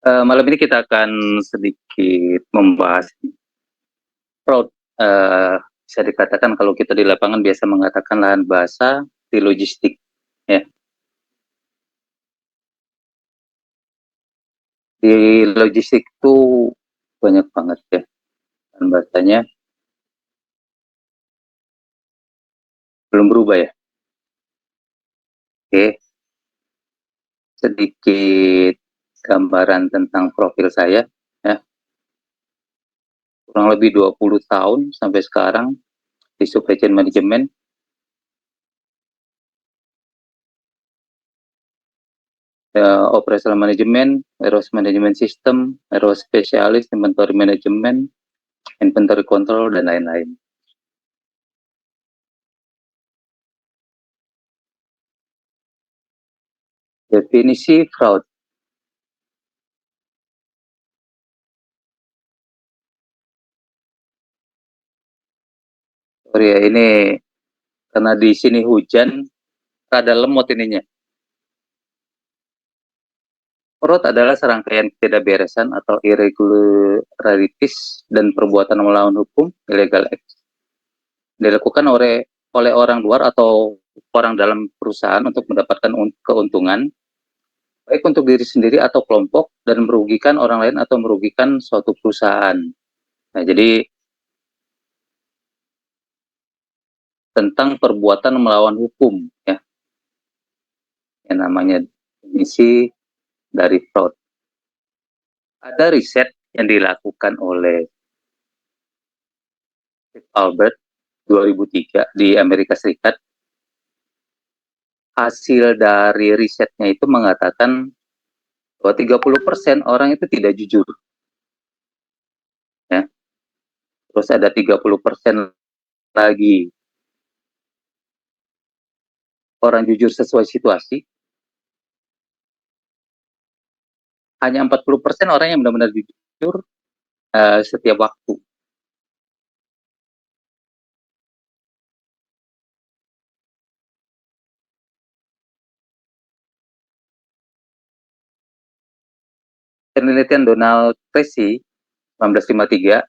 Malam ini kita akan sedikit membahas fraud. Bisa dikatakan kalau kita di lapangan biasa mengatakan lahan basah di logistik. Ya, di logistik itu banyak banget ya lahan basahnya, belum berubah ya. Oke, sedikit gambaran tentang profil saya. Ya, kurang lebih 20 tahun sampai sekarang di supply chain management. Operational management, warehouse management system, warehouse specialist, inventory management, inventory control, dan lain-lain. Definisi fraud. Sorry ya, ini karena di sini hujan, rada lemot ininya. Fraud adalah serangkaian ketidakberesan atau irregularities dan perbuatan melawan hukum, illegal acts, dilakukan oleh orang luar atau orang dalam perusahaan untuk mendapatkan keuntungan, baik untuk diri sendiri atau kelompok, dan merugikan orang lain atau merugikan suatu perusahaan. Nah, jadi tentang perbuatan melawan hukum, ya, yang namanya definisi dari fraud. Ada riset yang dilakukan oleh Albert 2003 di Amerika Serikat. Hasil dari risetnya itu mengatakan bahwa 30% orang itu tidak jujur. Ya. Terus ada 30% lagi orang jujur sesuai situasi. Hanya 40% orang yang benar-benar jujur setiap waktu. Penelitian Donald Tracy 1953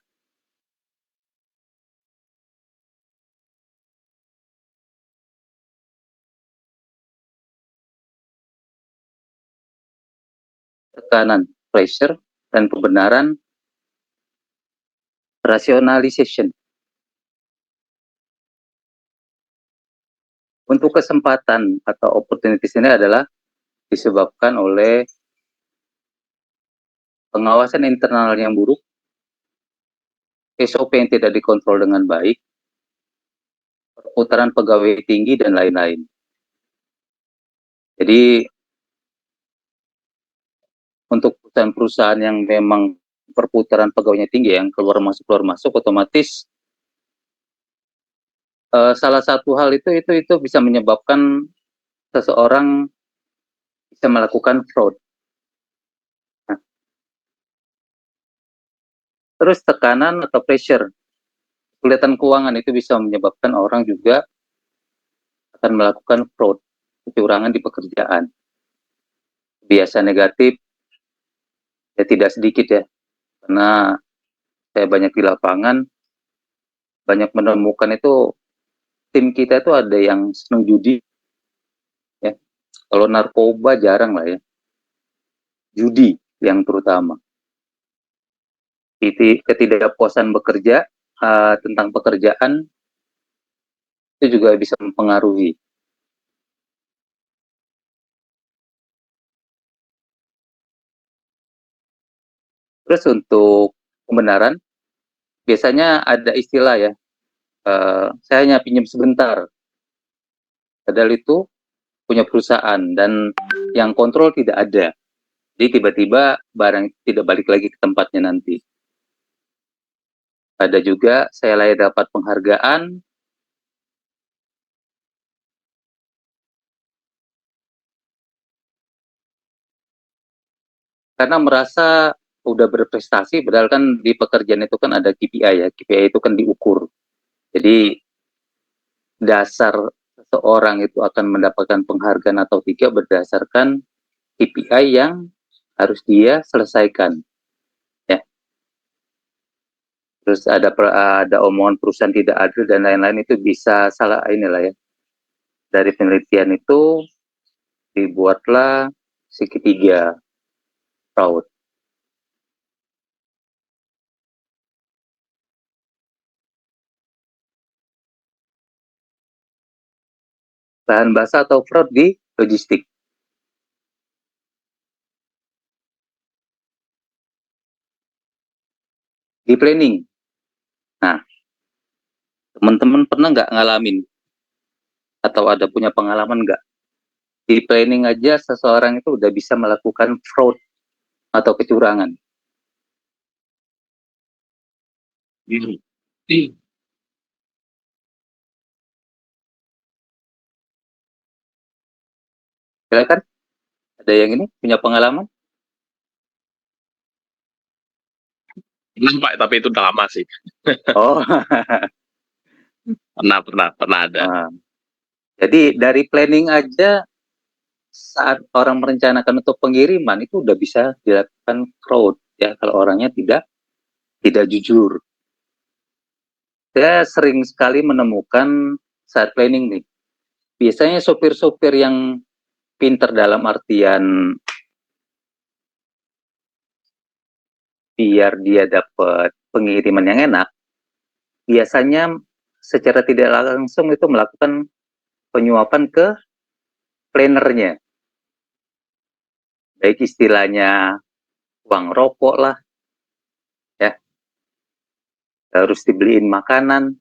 tekanan, pressure, dan kebenaran, rationalization. Untuk kesempatan atau opportunities ini adalah disebabkan oleh pengawasan internal yang buruk, SOP yang tidak dikontrol dengan baik, perputaran pegawai tinggi, dan lain-lain. Jadi untuk perusahaan-perusahaan yang memang perputaran pegawainya tinggi, yang keluar masuk, otomatis salah satu hal itu bisa menyebabkan seseorang bisa melakukan fraud. Nah, terus tekanan atau pressure, kesulitan keuangan itu bisa menyebabkan orang juga akan melakukan fraud, kecurangan di pekerjaan. Biasa negatif ya tidak sedikit ya, karena saya banyak di lapangan, banyak menemukan itu tim kita itu ada yang senang judi ya. Kalau narkoba jarang lah ya, judi yang terutama. Ketidakpuasan bekerja tentang pekerjaan itu juga bisa mempengaruhi. Terus untuk kebenaran, biasanya ada istilah ya, saya hanya pinjam sebentar, padahal itu punya perusahaan dan yang kontrol tidak ada. Jadi tiba-tiba barang tidak balik lagi ke tempatnya nanti. Ada juga saya layak dapat penghargaan karena merasa udah berprestasi, padahal kan di pekerjaan itu kan ada KPI ya, KPI itu kan diukur. Jadi dasar seseorang itu akan mendapatkan penghargaan atau tidak berdasarkan KPI yang harus dia selesaikan, ya. Terus ada omongan perusahaan tidak adil dan lain-lain, itu bisa salah inilah ya. Dari penelitian itu dibuatlah segitiga fraud. Lahan basah atau fraud di logistik. Di planning. Nah, teman-teman pernah nggak ngalamin atau ada punya pengalaman nggak? Di planning aja seseorang itu udah bisa melakukan fraud atau kecurangan. Hmm. Silakan, ada yang ini punya pengalaman? Pernah Pak, tapi itu udah lama sih. Oh, Pernah ada. nah, jadi dari planning aja saat orang merencanakan untuk pengiriman itu udah bisa dilakukan fraud ya kalau orangnya tidak jujur. Saya sering sekali menemukan saat planning nih. Biasanya sopir-sopir yang pinter dalam artian biar dia dapat pengiriman yang enak, biasanya secara tidak langsung itu melakukan penyuapan ke plannernya. Baik istilahnya uang rokok lah, ya, harus dibeliin makanan.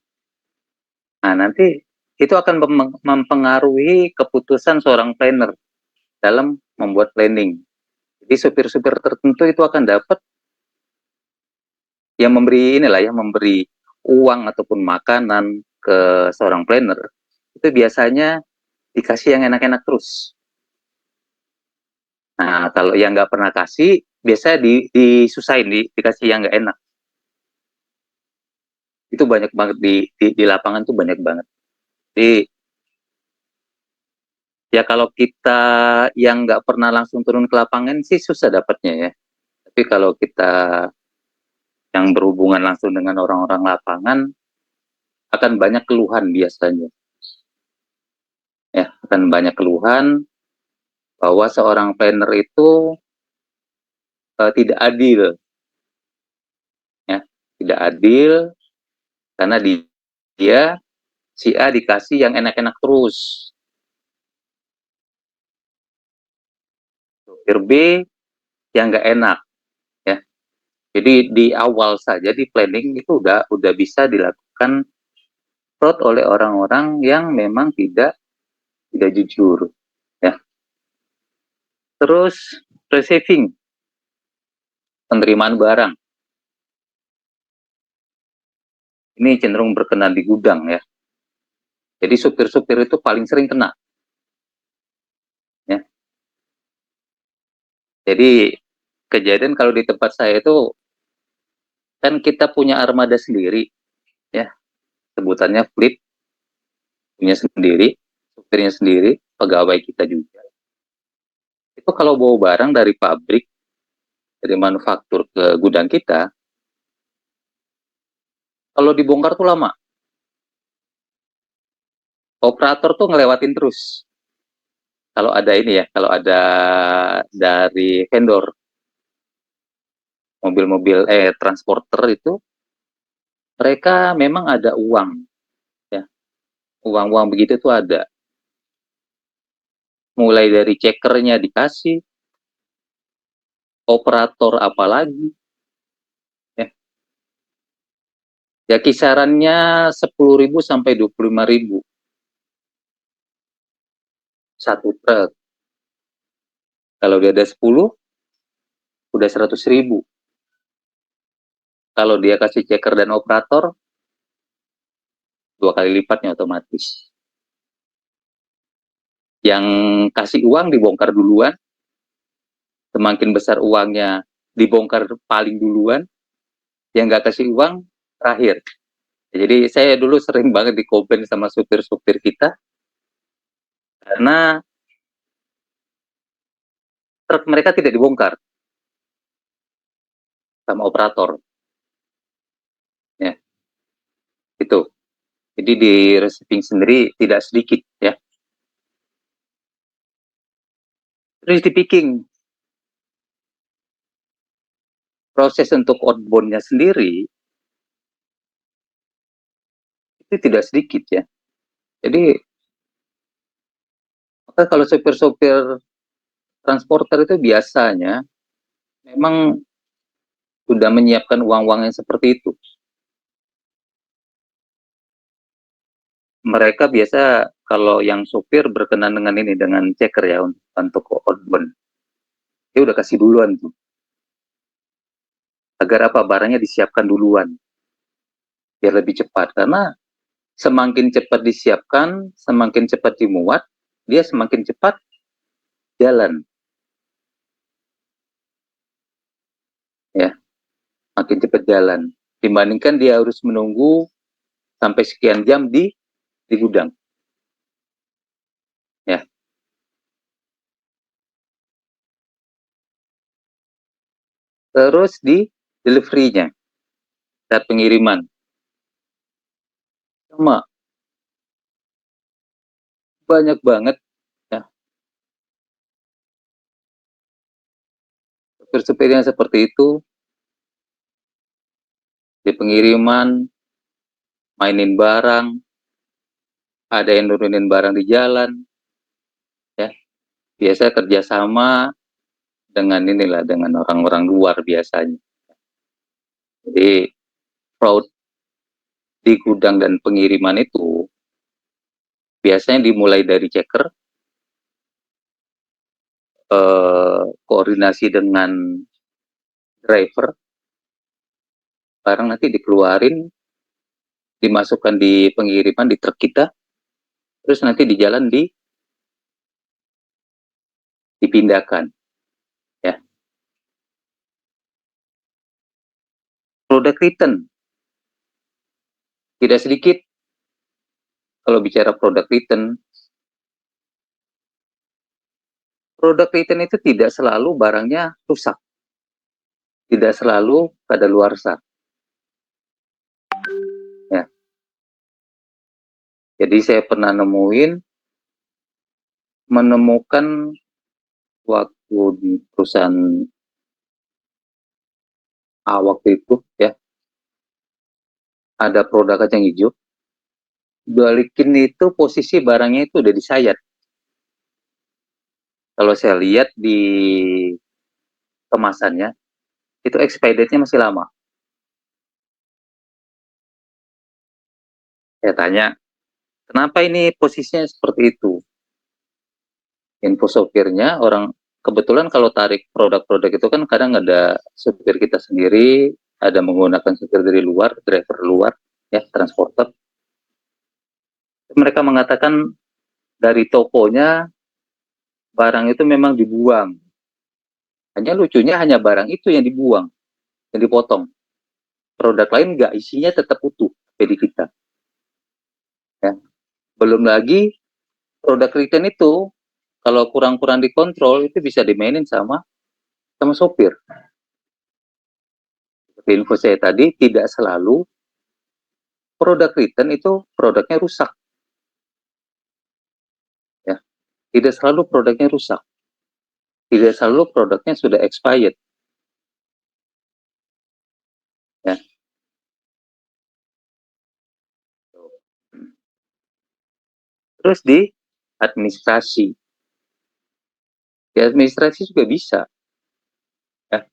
Nah, nanti itu akan mempengaruhi keputusan seorang planner dalam membuat planning. Jadi supir-supir tertentu itu akan dapat yang memberi inilah ya, memberi uang ataupun makanan ke seorang planner. Itu biasanya dikasih yang enak-enak terus. Nah, kalau yang nggak pernah kasih, biasanya disusahin, dikasih yang nggak enak. Itu banyak banget di lapangan tuh banyak banget. Jadi ya kalau kita yang nggak pernah langsung turun ke lapangan sih susah dapatnya ya. Tapi kalau kita yang berhubungan langsung dengan orang-orang lapangan akan banyak keluhan biasanya. Ya, akan banyak keluhan bahwa seorang planner itu tidak adil, ya, tidak adil karena dia si A dikasih yang enak-enak terus, supir B yang nggak enak, ya. Jadi di awal saja di planning itu udah bisa dilakukan fraud oleh orang-orang yang memang tidak jujur, ya. Terus receiving, penerimaan barang, ini cenderung berkenan di gudang ya. Jadi supir-supir itu paling sering kena, ya. Jadi kejadian kalau di tempat saya itu kan kita punya armada sendiri, ya, sebutannya fleet, punya sendiri, supirnya sendiri, pegawai kita juga. Itu kalau bawa barang dari pabrik, dari manufaktur ke gudang kita, kalau dibongkar tuh lama. Operator tuh ngelewatin terus. Kalau ada ini ya, kalau ada dari vendor, mobil-mobil, transporter itu, mereka memang ada uang, ya. Uang-uang begitu tuh ada. Mulai dari cekernya dikasih, operator apalagi, ya. Ya kisarannya 10.000 sampai 25.000 satu truk. Kalau dia ada 10, udah 100.000. Kalau dia kasih checker dan operator, 2 kali lipatnya otomatis. Yang kasih uang dibongkar duluan, semakin besar uangnya dibongkar paling duluan, yang nggak kasih uang terakhir. Jadi saya dulu sering banget dikoben sama supir-supir kita, karena truk mereka tidak dibongkar. sama operator. Ya, itu. Jadi di receiving sendiri tidak sedikit ya. Terus di picking, proses untuk outbound-nya sendiri itu tidak sedikit ya. Jadi maka kalau sopir-sopir transporter itu biasanya memang sudah menyiapkan uang-uang yang seperti itu. Mereka biasa kalau yang sopir berkenan dengan ini, dengan checker ya untuk outbound. Dia udah kasih duluan tuh. Agar apa? Barangnya disiapkan duluan. Biar lebih cepat. Karena semakin cepat disiapkan, semakin cepat dimuat, dia semakin cepat jalan. Ya, makin cepat jalan. Dibandingkan dia harus menunggu sampai sekian jam di gudang. Ya. Terus di delivery-nya, saat pengiriman. Sama, banyak banget ya supir-supir yang seperti itu di pengiriman, mainin barang, ada yang nurunin barang di jalan, ya biasa kerjasama dengan inilah, dengan orang-orang luar biasanya. Jadi fraud di gudang dan pengiriman itu biasanya dimulai dari checker, koordinasi dengan driver, barang nanti dikeluarin, dimasukkan di pengiriman di truk kita, terus nanti di jalan dipindahkan. Ya. Product return tidak sedikit. Kalau bicara product return itu tidak selalu barangnya rusak, tidak selalu kadaluarsa. Ya. Jadi saya pernah menemukan waktu di perusahaan waktu itu ya, ada produk kacang hijau, balikin itu posisi barangnya itu udah disayat. Kalau saya lihat di kemasannya, itu expired date-nya masih lama. Saya tanya, kenapa ini posisinya seperti itu? Info sopirnya, orang kebetulan kalau tarik produk-produk itu kan kadang ada supir kita sendiri, ada menggunakan supir dari luar, driver luar, ya, transporter. Mereka mengatakan dari tokonya barang itu memang dibuang. Hanya lucunya hanya barang itu yang dibuang, yang dipotong. Produk lain enggak, isinya tetap utuh di kita. Ya. Belum lagi produk return itu kalau kurang-kurang dikontrol itu bisa dimainin sama sopir. Seperti info saya tadi, tidak selalu produk return itu produknya rusak. Ya. Tidak selalu produknya rusak. Tidak selalu produknya sudah expired. Ya. Terus di administrasi. Di administrasi juga bisa. Ya.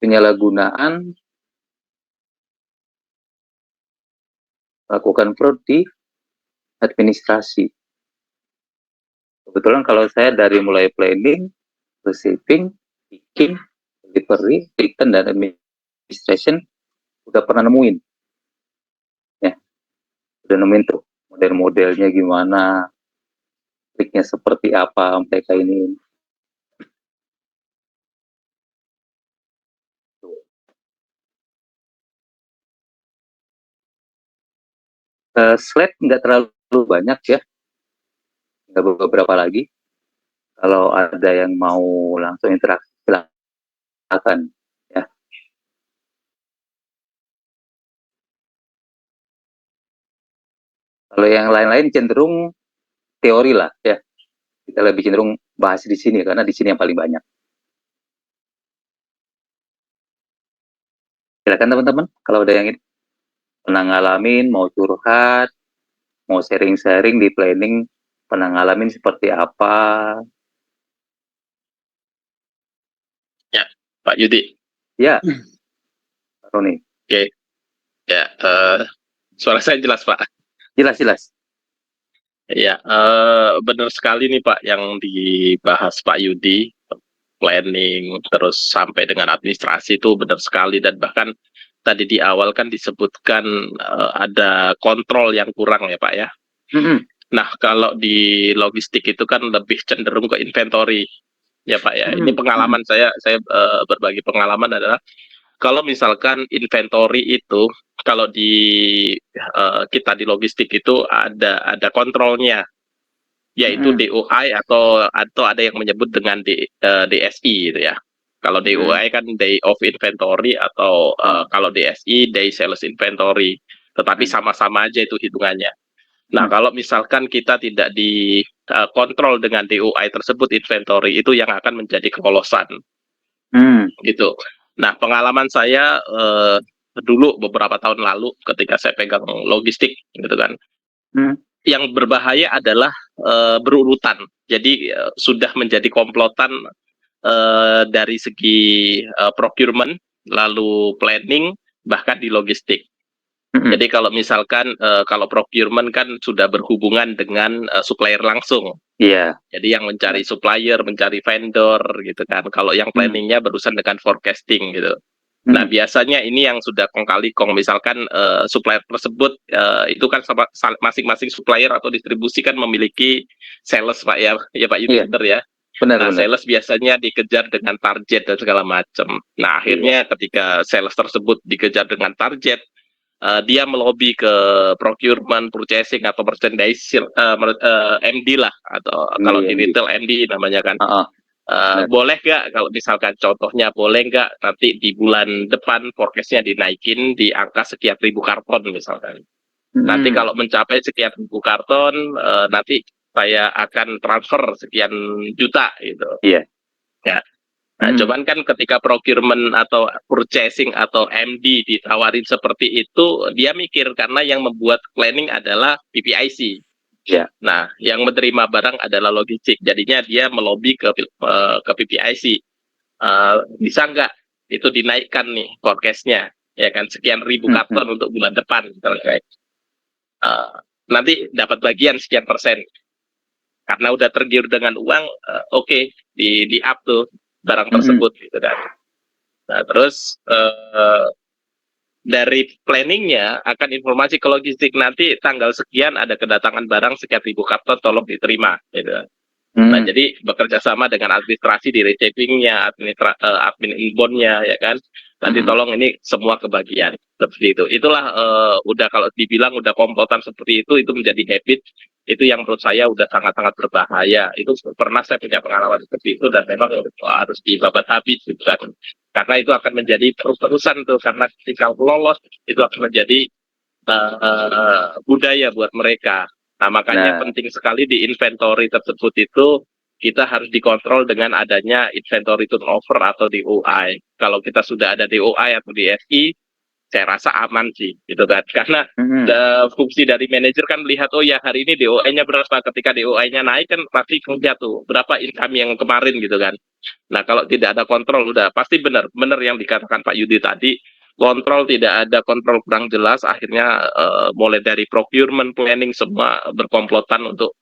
Penyalahgunaan melakukan fraud di administrasi. Kebetulan kalau saya dari mulai planning, receiving, picking, delivery, return, dan administration udah pernah nemuin. Ya, udah nemuin tuh model-modelnya gimana, triknya seperti apa mereka ini. Slide nggak terlalu banyak ya, nggak beberapa lagi. Kalau ada yang mau langsung interaksi, silahkan. akan ya. Kalau yang lain-lain cenderung teori lah ya. Kita lebih cenderung bahas di sini karena di sini yang paling banyak. Silakan teman-teman, kalau ada yang ini pernah ngalamin, mau curhat, mau sharing-sharing di planning, pernah ngalamin seperti apa? Ya, Pak Yudi. Ya, Roni. Oke, ya. Suara saya jelas, Pak. Jelas-jelas. Ya, benar sekali nih Pak yang dibahas Pak Yudi, planning terus sampai dengan administrasi itu benar sekali, dan bahkan tadi di awal kan disebutkan ada kontrol yang kurang ya Pak ya. Mm-mm. Nah, kalau di logistik itu kan lebih cenderung ke inventory ya Pak ya. Ini pengalaman saya berbagi pengalaman adalah kalau misalkan inventory itu, kalau di kita di logistik itu ada kontrolnya, yaitu DOI atau ada yang menyebut dengan DSI gitu ya. Kalau DOI kan Day of Inventory, atau kalau DSI Day Sales Inventory, tetapi sama-sama aja itu hitungannya. Nah, kalau misalkan kita tidak dikontrol dengan DOI tersebut, inventory itu yang akan menjadi kelolosan gitu. Nah, pengalaman saya dulu beberapa tahun lalu ketika saya pegang logistik gitu kan, yang berbahaya adalah berurutan. Jadi sudah menjadi komplotan dari segi procurement, lalu planning, bahkan di logistik. Jadi kalau misalkan kalau procurement kan sudah berhubungan dengan supplier langsung. Iya. Jadi yang mencari supplier, mencari vendor gitu kan. Kalau yang planningnya berurusan dengan forecasting gitu. Nah, biasanya ini yang sudah kong kali kong, misalkan supplier tersebut itu kan masing-masing supplier atau distribusi kan memiliki sales Pak ya, ya Pak Yudi, ya. Nah, sales biasanya dikejar dengan target dan segala macam. Nah, akhirnya ketika sales tersebut dikejar dengan target, dia melobi ke procurement, purchasing atau merchandise, MD lah, atau kalau di retail MD namanya kan. Boleh nggak kalau misalkan contohnya, boleh nggak nanti di bulan depan forecastnya dinaikin di angka sekian ribu karton misalkan. Nanti kalau mencapai sekian ribu karton, nanti saya akan transfer sekian juta gitu. Iya. Ya. Nah, cuman kan ketika procurement atau purchasing atau MD ditawarin seperti itu, dia mikir karena yang membuat planning adalah PPIC. Ya. Nah, yang menerima barang adalah logistik. Jadinya dia melobi ke PPIC. Bisa nggak itu dinaikkan nih forecastnya, ya kan, sekian ribu karton untuk bulan depan. Nanti dapat bagian sekian persen. Karena udah tergiur dengan uang, oke, di up tuh barang tersebut gitu kan. Nah, terus dari planningnya akan informasi ke logistik, nanti tanggal sekian ada kedatangan barang sekian ribu karton, tolong diterima gitu. Nah, jadi bekerja sama dengan administrasi di receivingnya, admin inbound-nya ya kan. Nanti tolong ini semua kebagian seperti itu. Itulah udah, kalau dibilang udah komplotan seperti itu menjadi habit. Itu yang menurut saya udah sangat-sangat berbahaya. Itu pernah saya punya pengalaman seperti itu, dan memang harus dibabat habis gitu kan. Karena itu akan menjadi terus-terusan tuh, karena ketika lolos itu akan menjadi budaya buat mereka. Nah, makanya penting sekali di inventory tersebut itu kita harus dikontrol dengan adanya inventory turnover atau DOI. Kalau kita sudah ada DOI atau DSI, saya rasa aman sih, gitu kan. Karena fungsi dari manajer kan melihat, oh ya hari ini DOI-nya berapa. Ketika DOI-nya naik kan pasti kerja tuh, berapa income yang kemarin gitu kan. Nah, kalau tidak ada kontrol, udah pasti benar yang dikatakan Pak Yudi tadi. Kontrol tidak ada, kontrol kurang jelas, akhirnya mulai dari procurement, planning, semua berkomplotan untuk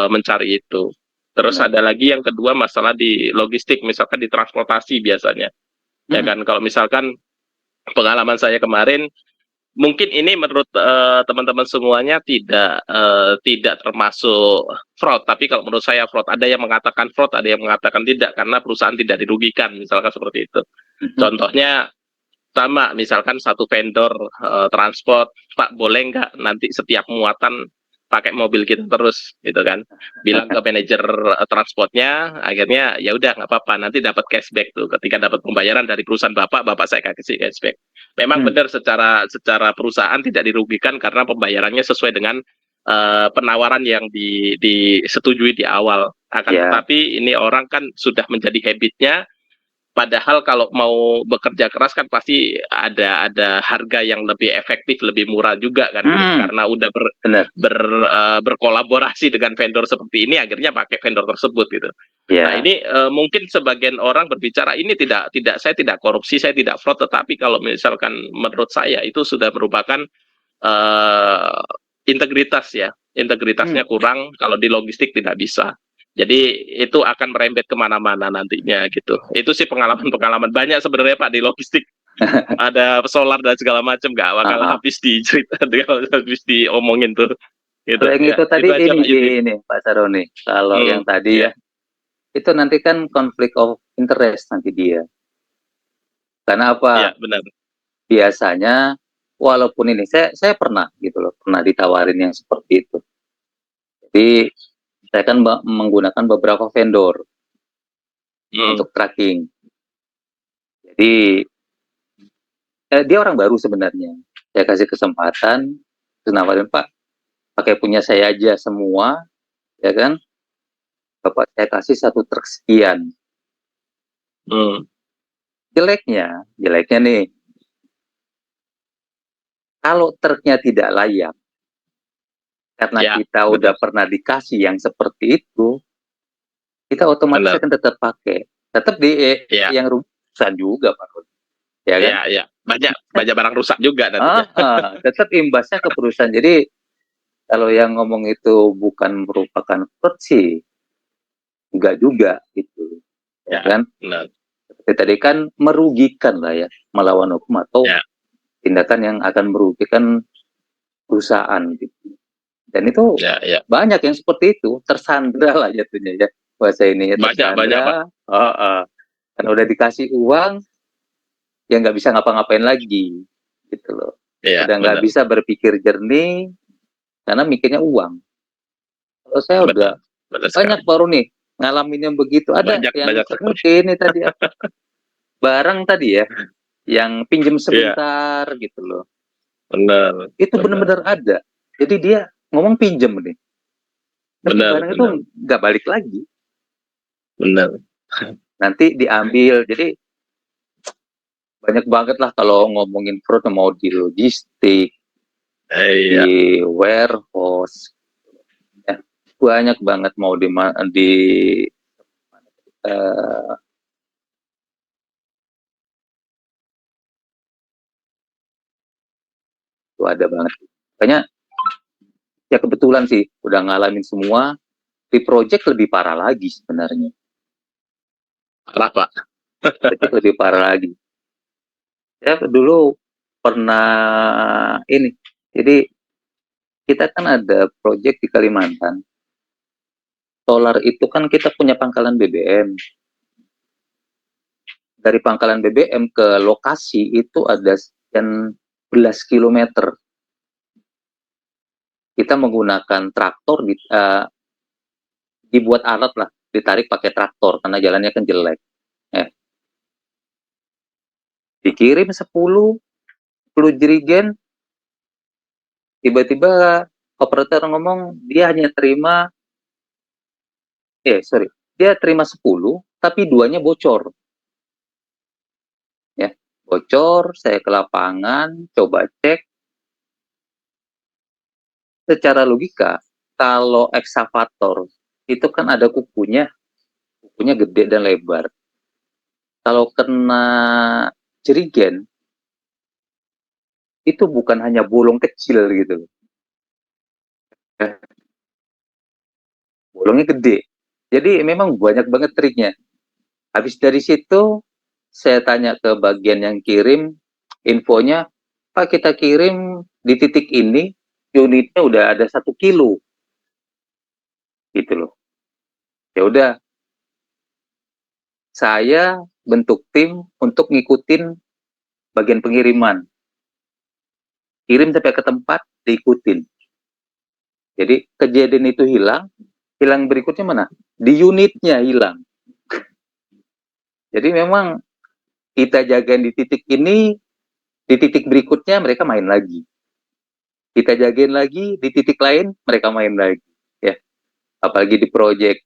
mencari itu. Terus ada lagi yang kedua, masalah di logistik, misalkan di transportasi biasanya. Ya kan, kalau misalkan pengalaman saya kemarin, mungkin ini menurut teman-teman semuanya tidak termasuk fraud, tapi kalau menurut saya fraud. Ada yang mengatakan fraud, ada yang mengatakan tidak, karena perusahaan tidak dirugikan, misalkan seperti itu. Contohnya sama, misalkan satu vendor transport, Pak boleh nggak nanti setiap muatan pakai mobil kita terus gitu kan. Bilang ke manajer transportnya, akhirnya ya udah nggak apa-apa, nanti dapat cashback tuh. Ketika dapat pembayaran dari perusahaan bapak saya kasih cashback. Memang Hmm. benar secara perusahaan tidak dirugikan karena pembayarannya sesuai dengan penawaran yang disetujui di awal. Akan Ya. tetapi ini orang kan sudah menjadi habitnya. Padahal kalau mau bekerja keras kan pasti ada harga yang lebih efektif, lebih murah juga kan. Hmm. Karena udah Benar. berkolaborasi dengan vendor seperti ini, akhirnya pakai vendor tersebut gitu. Nah Ya. ini mungkin sebagian orang berbicara ini tidak saya tidak korupsi, saya tidak fraud, tetapi kalau misalkan menurut saya itu sudah merupakan eh, integritas ya, Hmm. integritasnya kurang kalau di logistik tidak bisa. Jadi itu akan merembet kemana-mana nantinya gitu. Itu sih pengalaman-pengalaman banyak sebenarnya Pak di logistik. Ada solar dan segala macam nggak bakal Ah, ah. habis di cerita, habis diomongin tuh. Gitu Kalau yang ya. itu tadi Itu aja ini Pak Yudi. ini Pak Saroni. Kalau yang tadi Ya, ya, itu nanti kan konflik of interest nanti dia. Karena ya apa? benar. Biasanya walaupun ini saya pernah gitu loh, pernah ditawarin yang seperti itu. Jadi saya kan menggunakan beberapa vendor Hmm, untuk tracking. Jadi dia orang baru sebenarnya. Saya kasih kesempatan, terus nawarin Pak, pakai punya saya aja semua, ya kan? Bapak saya kasih satu truk sekian. hmm, Jeleknya nih, kalau truknya tidak layak, karena ya kita udah benar, pernah dikasih yang seperti itu, kita otomatis benar. akan tetap pakai. Tetap di Ya, yang rugian juga, Pak. Ya kan? ya. Banyak banyak barang rusak juga nantinya. Tetap imbasnya ke perusahaan. Jadi kalau yang ngomong itu bukan merupakan fraud sih, enggak juga gitu. Ya Ya, kan? benar. Seperti tadi kan merugikan lah ya, melawan hukum atau Ya, tindakan yang akan merugikan perusahaan gitu. Dan itu ya. banyak yang seperti itu, tersandra lah jatuhnya ya. Bahasa ini ya Banyak banyak Pak. tersandra, kan udah dikasih uang, ya nggak bisa ngapa-ngapain lagi, gitu loh. Iya, Udah nggak benar. bisa berpikir jernih, karena mikirnya uang. Kalau saya udah Benar. Benar banyak sekali. baru nih, ngalamin yang begitu. Ada Banyak yang banyak sekali. seperti ini tadi, apa, barang tadi ya, yang pinjem Iya, sebentar gitu loh. benar. Itu Benar. benar-benar ada. Jadi dia ngomong pinjem nih, tapi Benar, barang itu benar. nggak balik lagi. Benar. Nanti diambil. Jadi banyak banget lah kalau ngomongin fraud, mau di logistik, Iya. di warehouse, ya, banyak banget mau di uh, itu ada banget. Makanya ya kebetulan sih udah ngalamin semua. Di project lebih parah lagi sebenarnya. Parah, Pak. Project lebih parah lagi. Ya dulu pernah ini. Jadi kita kan ada project di Kalimantan. Solar itu kan kita punya pangkalan BBM. Dari pangkalan BBM ke lokasi itu ada sekian belas kilometer. Kita menggunakan traktor, dibuat alat lah, ditarik pakai traktor karena jalannya kan jelek. Eh, dikirim 10 jerigen, tiba-tiba operator ngomong dia hanya terima, sorry, dia terima 10, tapi duanya bocor. Ya, bocor, saya ke lapangan, coba cek, secara logika, kalau eksavator itu kan ada kukunya gede dan lebar. Kalau kena jerigen, itu bukan hanya bolong kecil gitu, bolongnya gede. Jadi memang banyak banget triknya. Habis dari situ, saya tanya ke bagian yang kirim, infonya, Pak kita kirim di titik ini, unitnya udah ada 1 kilo, gitu loh. Ya udah, saya bentuk tim untuk ngikutin bagian pengiriman. Kirim sampai ke tempat, diikutin. Jadi kejadian itu hilang berikutnya mana? Di unitnya hilang. Jadi memang kita jagain di titik ini, di titik berikutnya mereka main lagi. Kita jagain lagi di titik lain, mereka main lagi. Ya, apalagi di proyek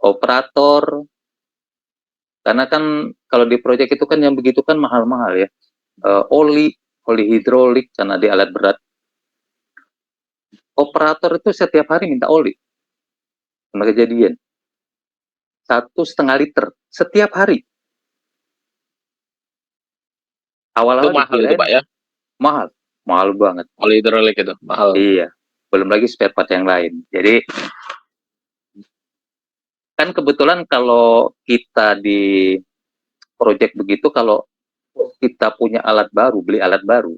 operator, karena kan kalau di proyek itu kan yang begitu kan mahal-mahal ya. Oli hidrolik karena di alat berat. Operator itu setiap hari minta oli. Karena kejadian. 1,5 liter setiap hari. Itu Awal-awal mahal itu dikirain Pak ya, mahal, mahal banget. oli hidrolik itu mahal. Iya, belum lagi spare part yang lain. Jadi kan kebetulan kalau kita di project begitu, kalau kita punya alat baru, beli alat baru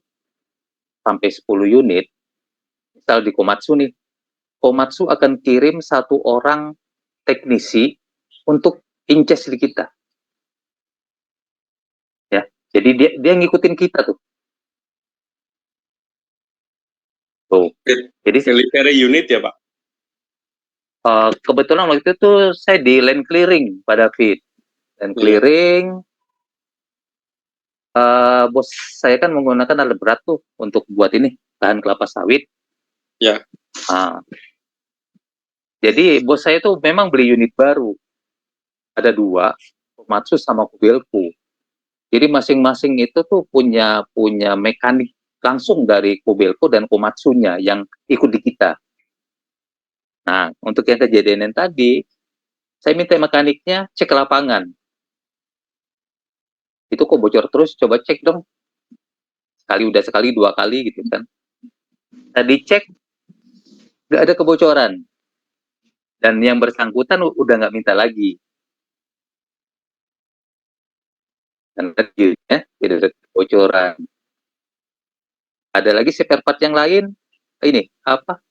sampai 10 unit, misal di Komatsu nih, Komatsu akan kirim 1 orang teknisi untuk incas di kita. Ya, jadi dia ngikutin kita tuh. Tuh. Jadi Military unit ya Pak? kebetulan waktu itu tuh saya di land clearing pada David. Land clearing, bos saya kan menggunakan alat berat tuh untuk buat ini bahan kelapa sawit. Ya. Jadi bos saya tuh memang beli unit baru. Ada 2, Komatsu sama Kobelco. Jadi masing-masing itu tuh punya mekanik langsung dari Kobelco dan Komatsunya yang ikut di kita. Nah, untuk yang kejadian yang tadi, saya minta mekaniknya cek ke lapangan. Itu kok bocor terus, coba cek dong. Sekali, 2 kali gitu kan. Tadi cek, nggak ada kebocoran. Dan yang bersangkutan udah nggak minta lagi. Dan akhirnya tidak ada kebocoran. Ada lagi spare part yang lain, ini apa?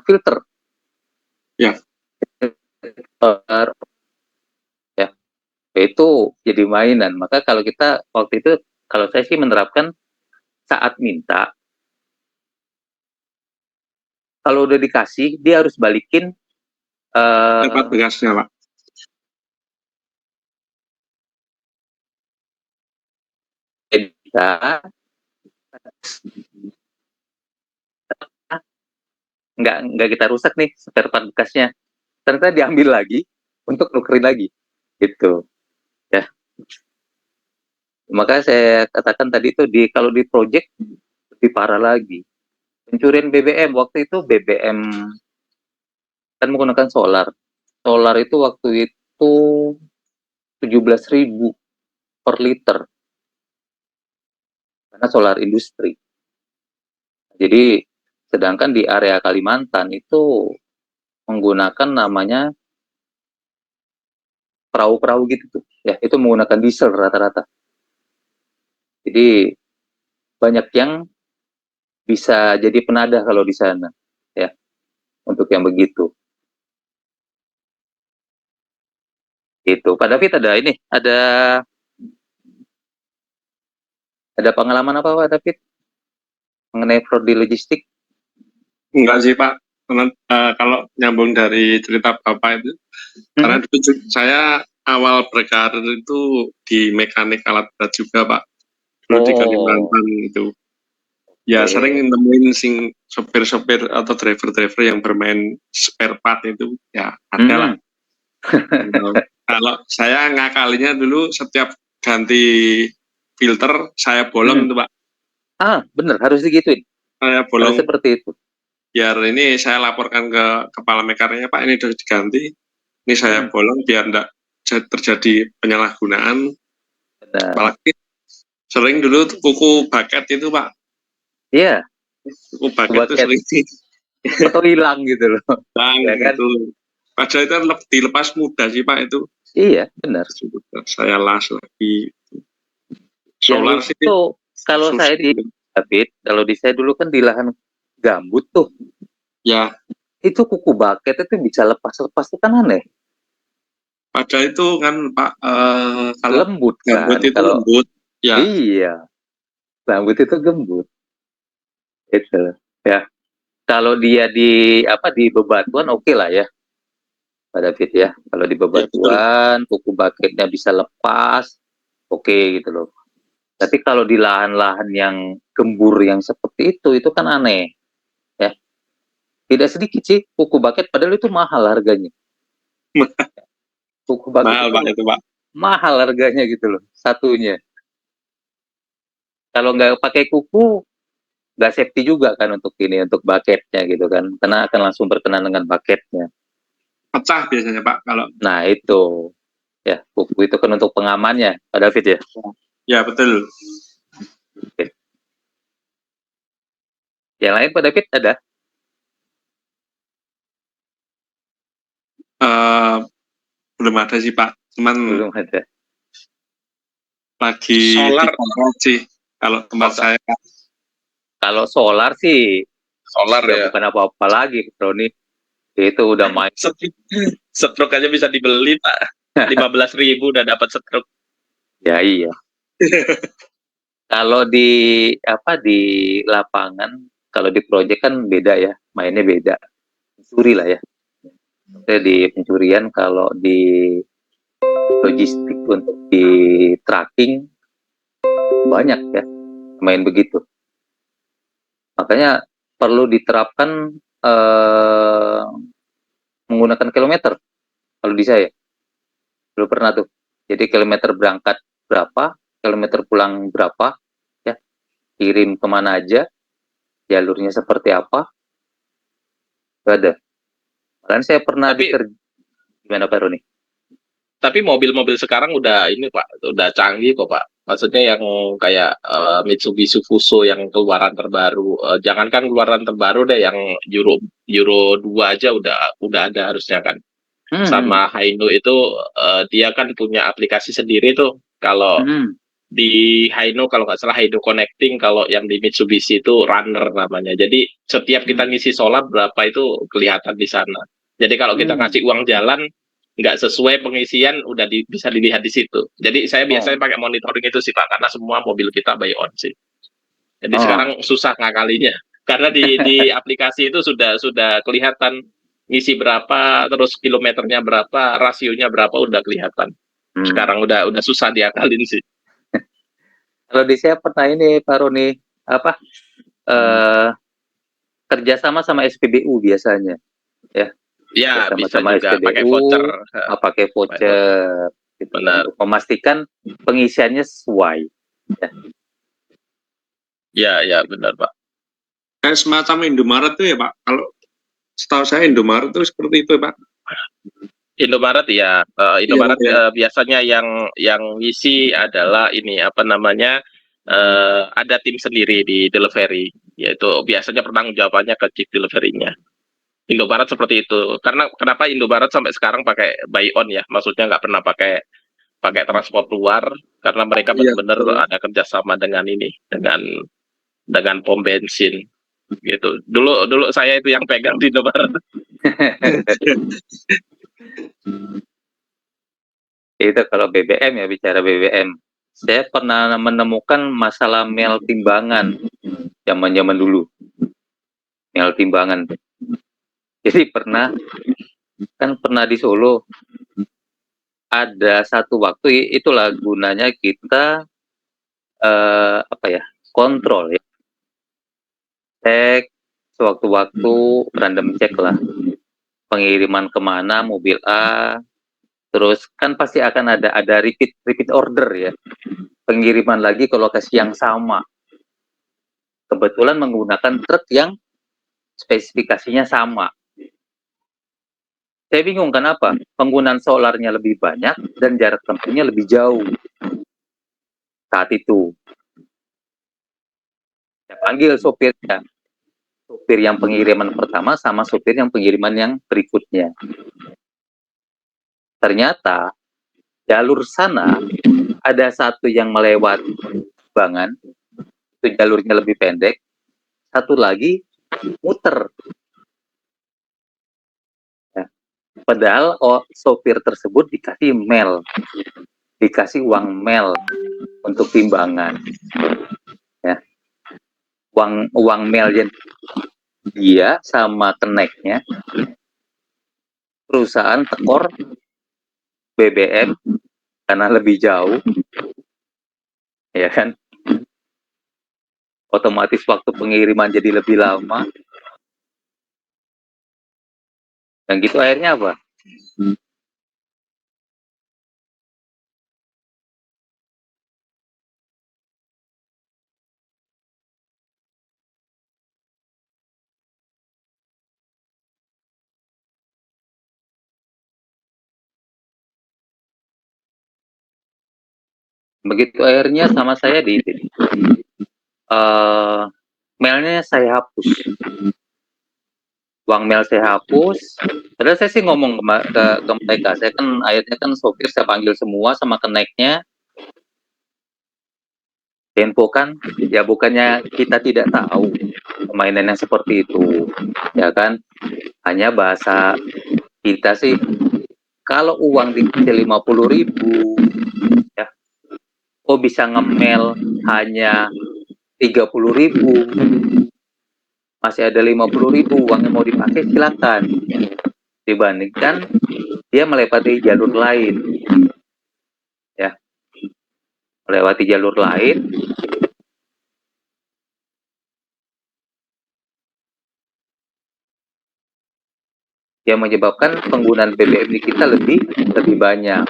Filter. Ya. Ya, itu jadi mainan. Maka kalau kita waktu itu, kalau saya sih menerapkan saat minta, kalau udah dikasih, dia harus balikin Tempat bekasnya Pak. nggak kita rusak nih spare part bekasnya, ternyata diambil lagi untuk nukerin lagi gitu ya. Maka saya katakan tadi itu kalau di project lebih parah lagi. Pencurian BBM waktu itu, BBM kan menggunakan solar itu waktu itu 17.000 per liter karena solar industri. Jadi sedangkan di area Kalimantan itu menggunakan namanya perahu-perahu gitu tuh ya, itu menggunakan diesel rata-rata. Jadi banyak yang bisa jadi penadah kalau di sana ya, untuk yang begitu. Itu Pak David ada pengalaman apa Pak David mengenai fraud di logistik? Enggak sih Pak, kalau nyambung dari cerita Bapak itu, karena dulu saya awal berkarir itu di mekanik alat berat juga Pak, dulu di Kalimantan itu. Ya sering nemuin sopir-sopir atau driver-driver yang bermain spare part itu, ya ada lah. Kalau saya ngakalinya dulu setiap ganti filter saya bolong itu Pak. Bener, harus digituin. Saya bolong. Harus seperti itu. Biar ini saya laporkan ke kepala mekarnya, Pak, ini harus diganti. Ini saya bolong biar tidak terjadi penyalahgunaan. Apalagi sering dulu kuku baket itu Pak. Iya. Kuku baket itu sering atau hilang gitu loh. Hilang ya kan? Gitu. Padahal itu dilepas mudah sih Pak itu. Iya, benar. Saya las lagi. Solar sih itu kalau saya di David, kalau di saya dulu kan di lahan gambut tuh. Ya. Itu kuku baket itu bisa lepas-lepas itu kan aneh. Padahal itu kan Pak, kalau lembut gambut kan, itu kalau lembut. Ya. Iya. Gambut itu gembut. Itu ya. Kalau dia di bebatuan oke lah ya, Pak David ya. Kalau di bebatuan, kuku baketnya bisa lepas, oke gitu loh. Tapi kalau di lahan-lahan yang gembur yang seperti itu kan aneh ya. Tidak sedikit sih kuku baket, padahal itu mahal harganya. Kuku baket Mahal itu Pak itu Pak. mahal harganya gitu loh, satunya. Kalau nggak pakai kuku, nggak safety juga kan untuk baketnya gitu kan, karena akan langsung berkenan dengan baketnya. Pecah biasanya Pak kalau. Nah itu ya, kuku itu kan untuk pengamannya, Pak David ya. Ya betul. Oke. Yang lain Pak David ada? Belum ada sih Pak, cuman Belum ada. lagi Solar. dikontrak sih kalau tempat saya. Kalau solar sih Solar udah ya. bukan apa-apa lagi, Bro nih. Itu udah main. Stroke aja bisa dibeli Pak. 15.000 udah dapat stroke. Ya iya. Kalau di lapangan, kalau di proyek kan beda ya, mainnya beda. Pencuri lah ya. Di pencurian, kalau di logistik untuk di tracking banyak ya main begitu. Makanya perlu diterapkan menggunakan kilometer. Kalau di saya belum pernah tuh. Jadi kilometer berangkat berapa, kilometer pulang berapa, ya kirim kemana aja, jalurnya seperti apa, itu ada. Kan saya pernah gimana Pak Roni? Tapi mobil-mobil sekarang udah ini Pak, udah canggih kok Pak. Maksudnya yang kayak Mitsubishi Fuso yang keluaran terbaru. Jangankan keluaran terbaru deh, yang Euro 2 aja udah ada harusnya kan. Sama Hino itu dia kan punya aplikasi sendiri tuh. Kalau di Hino kalau nggak salah Hino Connecting, kalau yang di Mitsubishi itu Runner namanya. Jadi setiap kita ngisi solar berapa itu kelihatan di sana. Jadi kalau kita ngasih uang jalan nggak sesuai pengisian udah bisa dilihat di situ. Jadi saya biasanya pakai monitoring itu sih Pak, karena semua mobil kita buy on sih. Jadi sekarang susah ngakalinya karena di aplikasi itu sudah kelihatan ngisi berapa, terus kilometernya berapa, rasionya berapa udah kelihatan. Sekarang udah susah diakalin sih. Kalau di saya pernah ini Pak Roni kerjasama sama SPBU biasanya ya. Ya, bisa sama juga SPBU, pakai voucher. Pakai voucher gitu, benar. untuk memastikan pengisiannya sesuai. Ya, benar Pak. Kayak semacam Indomaret tuh ya Pak. Kalau setahu saya Indomaret itu seperti itu Pak. Indomaret ya, Indomaret biasanya yang ngisi adalah ini apa namanya, ada tim sendiri di delivery, yaitu biasanya pertanggung jawabannya ke chief delivery-nya. Indomaret seperti itu. Karena kenapa Indomaret sampai sekarang pakai buy on ya, maksudnya nggak pernah pakai transport luar, karena mereka benar-benar ada kerjasama dengan ini, dengan pom bensin gitu. Dulu saya itu yang pegang di Indomaret. Itu kalau BBM ya, bicara BBM. Saya pernah menemukan masalah mel timbangan zaman dulu. Mel timbangan. Jadi pernah di Solo ada satu waktu, itulah gunanya kita kontrol ya. Cek sewaktu-waktu, random cek lah pengiriman kemana mobil A, terus kan pasti akan ada repeat order ya, pengiriman lagi ke lokasi yang sama, kebetulan menggunakan truk yang spesifikasinya sama. Saya bingung kenapa penggunaan solarnya lebih banyak dan jarak tempuhnya lebih jauh saat itu. Saya panggil sopirnya, sopir yang pengiriman pertama sama sopir yang pengiriman yang berikutnya. Ternyata jalur sana ada satu yang melewati timbangan, itu jalurnya lebih pendek, satu lagi muter. Ya. Padahal sopir tersebut dikasih uang mel untuk timbangan. Ya. Uang mel dia sama keneknya perusahaan tekor BBM karena lebih jauh, ya kan? Otomatis waktu pengiriman jadi lebih lama. Dan gitu akhirnya apa? Begitu akhirnya sama saya mailnya saya hapus. Uang mail saya hapus. Padahal saya sih ngomong ke mereka, saya kan akhirnya kan sopir saya panggil semua sama keneknya, info kan, ya bukannya kita tidak tahu permainan yang seperti itu, ya kan? Hanya bahasa kita sih, kalau uang dikasih 50.000, ya, kok bisa ngemel hanya 30.000, masih ada 50.000 uangnya mau dipakai silakan, dibandingkan dia melewati jalur lain, ya, melewati jalur lain, yang menyebabkan penggunaan BBM di kita lebih banyak,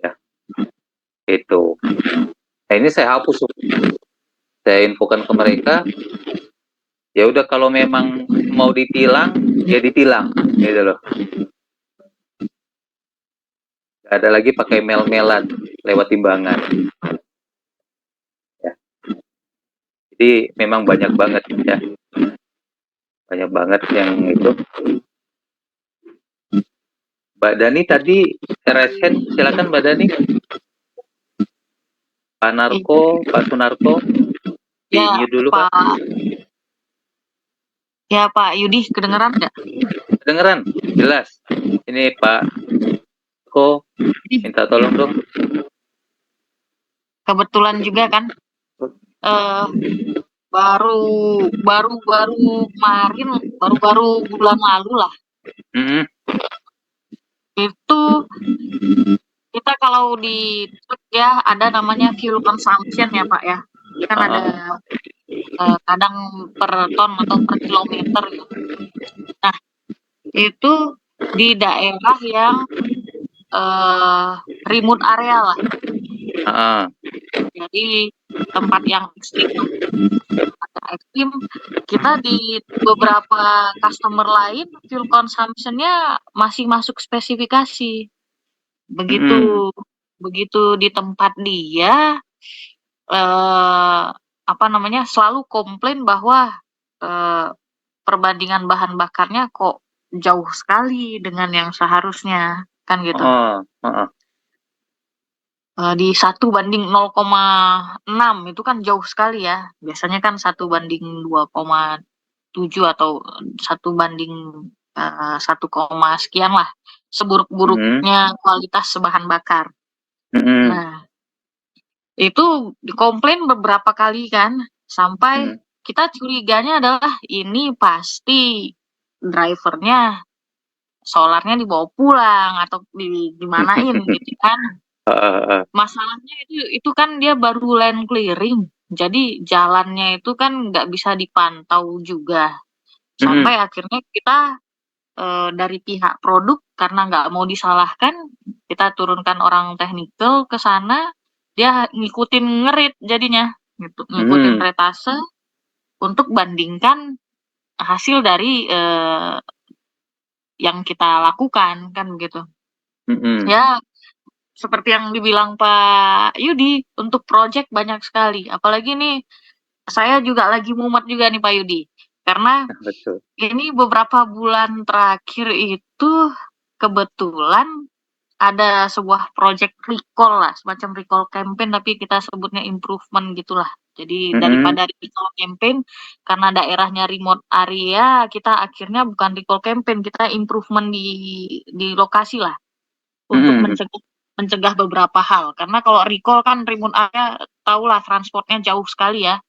ya, itu. Nah, ini saya hapus, saya infokan ke mereka, ya udah kalau memang mau ditilang ya ditilang, gitu loh. Gak ada lagi pakai mail-mailan lewat timbangan, ya. Jadi memang banyak banget, ya, banyak banget yang itu. Mbak Dani tadi resen, silakan Mbak Dani. Pak Narko, Pak Sunarko, Ya, di dulu Pak. Ya Pak Yudi, kedengeran nggak? Kedengeran, jelas. Ini Pak Ko, minta tolong dong. Kebetulan juga kan, baru kemarin, baru bulan lalu lah. Itu kita kalau di truk ya ada namanya fuel consumption ya Pak ya. Kan ada kadang per ton atau per kilometer ya. Nah, itu di daerah yang remote area lah. Jadi tempat yang ekstrim, kita di beberapa customer lain fuel consumption-nya masih masuk spesifikasi. Begitu di tempat dia selalu komplain bahwa perbandingan bahan bakarnya kok jauh sekali dengan yang seharusnya, kan gitu. Di 1:0,6 itu kan jauh sekali ya. Biasanya kan 1:2,7 atau 1 sekian lah. Seburuk-buruknya kualitas bahan bakar. Nah, itu dikomplain beberapa kali kan, sampai kita curiganya adalah ini pasti drivernya solarnya dibawa pulang atau dimanain gitu kan. Masalahnya itu kan dia baru land clearing, jadi jalannya itu kan nggak bisa dipantau juga. Sampai akhirnya kita dari pihak produk, karena nggak mau disalahkan, kita turunkan orang teknikal ke sana, dia ngikutin ngerit jadinya, gitu, ngikutin retase untuk bandingkan hasil dari yang kita lakukan, kan begitu. Ya, seperti yang dibilang Pak Yudi, untuk project banyak sekali. Apalagi nih, saya juga lagi mumet juga nih Pak Yudi. Karena ini beberapa bulan terakhir itu kebetulan ada sebuah project recall lah, semacam recall campaign, tapi kita sebutnya improvement gitulah. Jadi daripada recall campaign, karena daerahnya remote area, kita akhirnya bukan recall campaign, kita improvement di lokasi lah. Untuk mencegah beberapa hal. Karena kalau recall kan remote area, tahulah transportnya jauh sekali ya.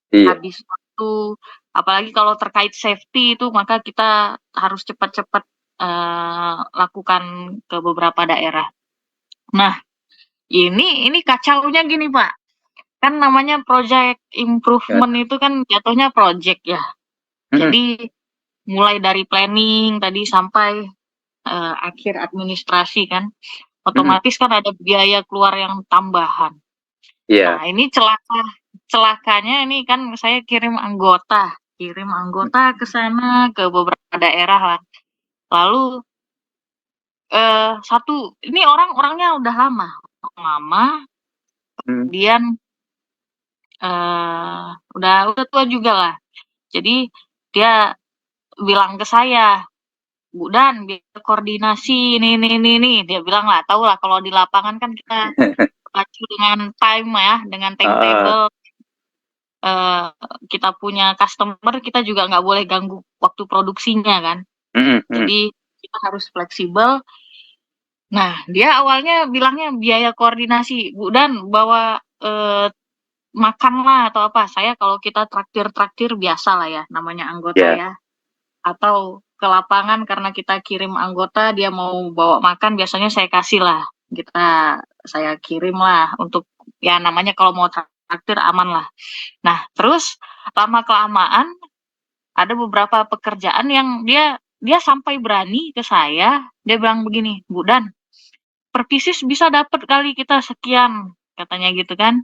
Habis waktu apalagi kalau terkait safety itu, maka kita harus cepat-cepat lakukan ke beberapa daerah. Nah, ini kacaunya gini Pak, kan namanya project improvement itu kan jatuhnya project ya. Jadi mulai dari planning tadi sampai akhir administrasi kan, otomatis kan ada biaya keluar yang tambahan. Nah, ini celakanya ini kan saya kirim anggota ke sana, ke beberapa daerah lah. Lalu ini orangnya udah lama, kemudian udah tua juga lah. Jadi dia bilang ke saya, Bu Dan, biar koordinasi ini, dia bilang lah, tahu lah kalau di lapangan kan kita pacu dengan time ya, dengan timetable. Kita punya customer, kita juga nggak boleh ganggu waktu produksinya kan. Jadi kita harus fleksibel. Nah, dia awalnya bilangnya biaya koordinasi, Bu Dan bawa makan lah atau apa. Saya kalau kita traktir biasa lah ya, namanya anggota ya. Atau ke lapangan karena kita kirim anggota, dia mau bawa makan, biasanya saya kasih lah. Saya kirim lah untuk, ya namanya kalau mau traktir aman lah. Nah, terus lama-kelamaan ada beberapa pekerjaan yang dia sampai berani ke saya, dia bilang begini, Bu Dan, per pieces bisa dapat kali kita sekian, katanya gitu kan.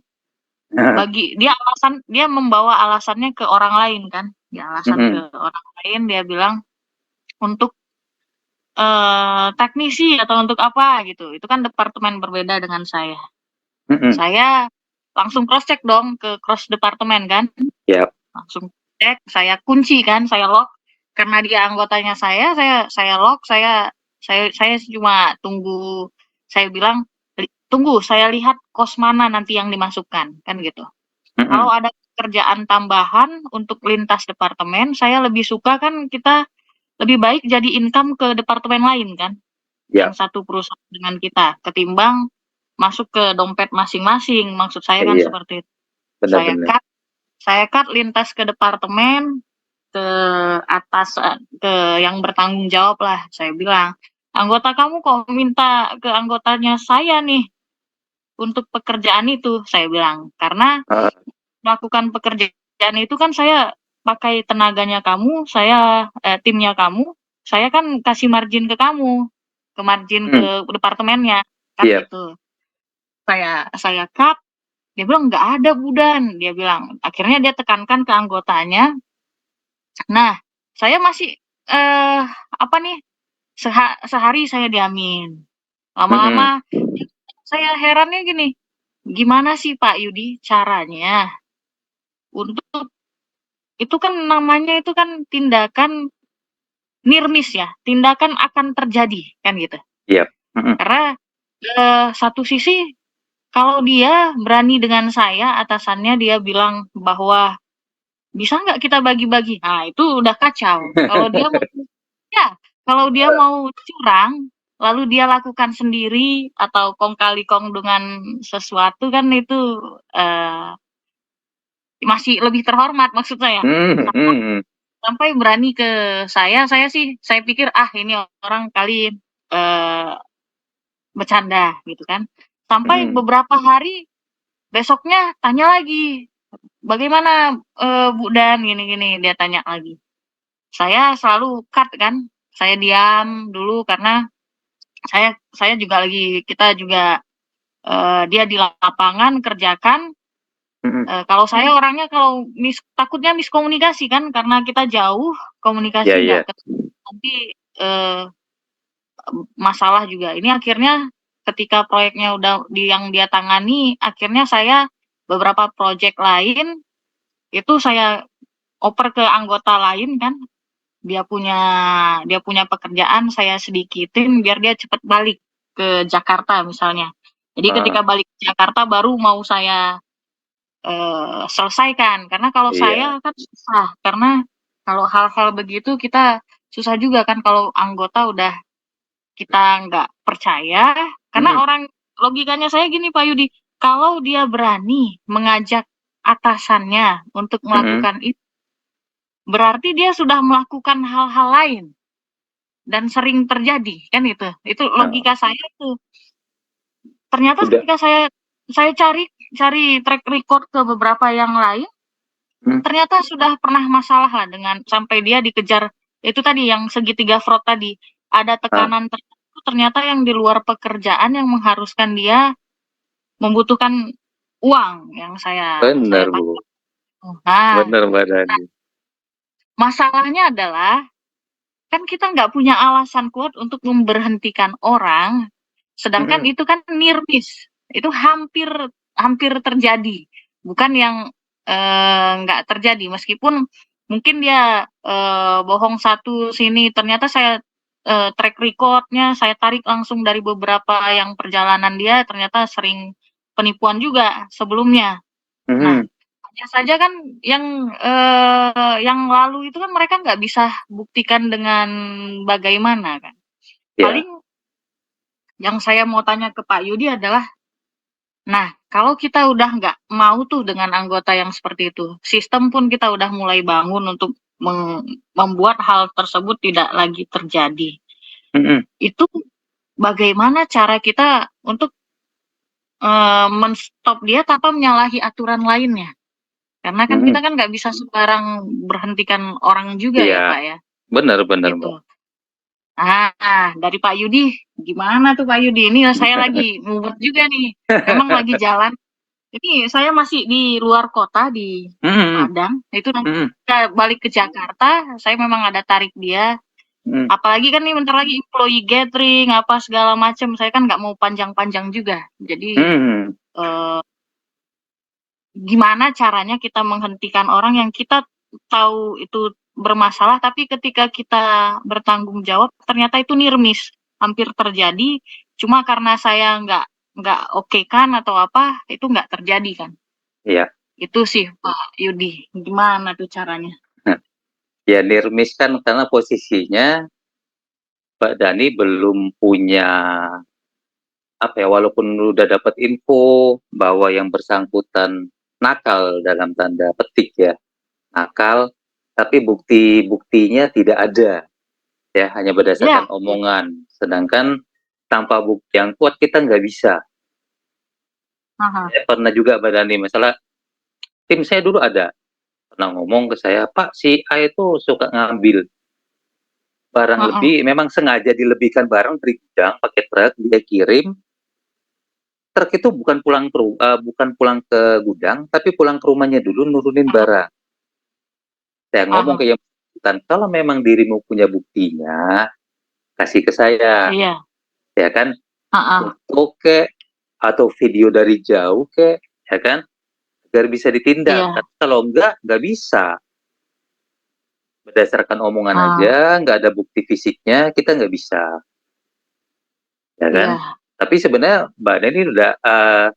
Dia membawa alasannya ke orang lain kan, ke orang lain, dia bilang untuk teknisi atau untuk apa gitu, itu kan departemen berbeda dengan saya. Saya langsung cross check dong ke cross departemen kan, langsung cek, saya kunci kan, saya lock, karena dia anggotanya saya lock, saya cuma tunggu, saya bilang tunggu, saya lihat kos mana nanti yang dimasukkan kan gitu. Kalau ada pekerjaan tambahan untuk lintas departemen, saya lebih suka kan kita lebih baik jadi income ke departemen lain kan, yang satu perusahaan dengan kita, ketimbang masuk ke dompet masing-masing. Maksud saya kan seperti itu. Saya cut lintas ke departemen, ke atas, ke yang bertanggung jawab lah. Saya bilang, anggota kamu kok minta ke anggotanya saya nih untuk pekerjaan itu, saya bilang, karena melakukan pekerjaan itu kan saya pakai tenaganya kamu, timnya kamu, saya kan kasih margin ke kamu, ke margin ke departemennya kan gitu. Saya cut, dia bilang nggak ada Bu Dan, dia bilang. Akhirnya dia tekankan ke anggotanya. Nah, saya masih sehari saya diamin. Lama-lama saya herannya gini, gimana sih Pak Yudi caranya untuk, itu kan namanya itu kan tindakan near miss ya, tindakan akan terjadi kan gitu. Karena satu sisi kalau dia berani dengan saya, atasannya, dia bilang bahwa bisa nggak kita bagi-bagi, nah itu udah kacau. Kalau dia mau curang, lalu dia lakukan sendiri atau kong kali kong dengan sesuatu kan, itu masih lebih terhormat maksud saya. Sampai berani ke saya pikir ini orang kali bercanda gitu kan. Sampai beberapa hari besoknya tanya lagi, bagaimana Bu Dan, gini-gini, dia tanya lagi. Saya selalu cut kan, saya diam dulu karena saya juga kita juga dia di lapangan kerjakan. Kalau saya orangnya takutnya miskomunikasi kan, karena kita jauh, komunikasi nggak ketemu, nanti masalah juga. Ini akhirnya ketika proyeknya udah yang dia tangani, akhirnya saya beberapa proyek lain itu saya oper ke anggota lain kan, dia punya pekerjaan, saya sedikitin biar dia cepat balik ke Jakarta misalnya. Jadi ketika balik ke Jakarta baru mau saya selesaikan, karena kalau saya kan susah, karena kalau hal-hal begitu kita susah juga kan, kalau anggota udah kita nggak percaya, karena logikanya saya gini Pak Yudi, kalau dia berani mengajak atasannya untuk melakukan itu, berarti dia sudah melakukan hal-hal lain dan sering terjadi, kan itu logika saya tuh. Ternyata Udah. ketika saya cari track record ke beberapa yang lain, ternyata sudah pernah masalah lah dengan sampai dia dikejar, itu tadi yang segitiga fraud tadi, ada tekanan tertentu ternyata yang di luar pekerjaan yang mengharuskan dia membutuhkan uang yang saya Benar, Bu. tangkap. Nah, Benar, Mbak Dani. masalahnya adalah kan kita nggak punya alasan kuat untuk memberhentikan orang, sedangkan itu kan near miss, itu hampir terjadi, bukan yang nggak terjadi, meskipun mungkin dia bohong satu sini, ternyata saya track recordnya saya tarik langsung dari beberapa yang perjalanan dia, ternyata sering penipuan juga sebelumnya. Nah, hanya saja kan yang lalu itu kan mereka nggak bisa buktikan dengan bagaimana kan. Paling yang saya mau tanya ke Pak Yudi adalah, nah kalau kita udah nggak mau tuh dengan anggota yang seperti itu, sistem pun kita udah mulai bangun untuk membuat hal tersebut tidak lagi terjadi. Itu bagaimana cara kita untuk menstop dia tanpa menyalahi aturan lainnya? Karena kan kita kan nggak bisa sembarang berhentikan orang juga ya Pak ya. Benar, Gitu. Dari Pak Yudi, gimana tuh Pak Yudi? Ini saya lagi mumet juga nih. Emang lagi jalan. Ini saya masih di luar kota di Padang. Itu nanti kita balik ke Jakarta, saya memang ada tarik dia. Apalagi kan nih bentar lagi employee gathering apa segala macam. Saya kan nggak mau panjang-panjang juga. Jadi gimana caranya kita menghentikan orang yang kita tahu itu bermasalah, tapi ketika kita bertanggung jawab ternyata itu near miss, hampir terjadi, cuma karena saya nggak oke kan atau apa, itu nggak terjadi kan. Iya. Itu sih Pak Yudi, gimana tuh caranya? Ya near miss kan karena posisinya Mbak Dani belum punya walaupun udah dapat info bahwa yang bersangkutan nakal dalam tanda petik ya, nakal, tapi buktinya tidak ada, ya hanya berdasarkan omongan. Sedangkan tanpa bukti yang kuat kita nggak bisa. Pernah juga Mbak Dani, masalah tim saya dulu ada pernah ngomong ke saya, Pak si A itu suka ngambil barang lebih, memang sengaja dilebihkan barang dari gudang pakai truk, dia kirim. Truk itu bukan pulang ke gudang, tapi pulang ke rumahnya dulu nurunin barang. Saya ngomong ke yang bersangkutan, kalau memang dirimu punya buktinya, kasih ke saya. Ya kan? Foto ke, atau video dari jauh ke, ya kan? Agar bisa ditindak. Kalau enggak bisa. Berdasarkan omongan aja, nggak ada bukti fisiknya, kita nggak bisa. Ya kan? Tapi sebenarnya Mbak Dani udah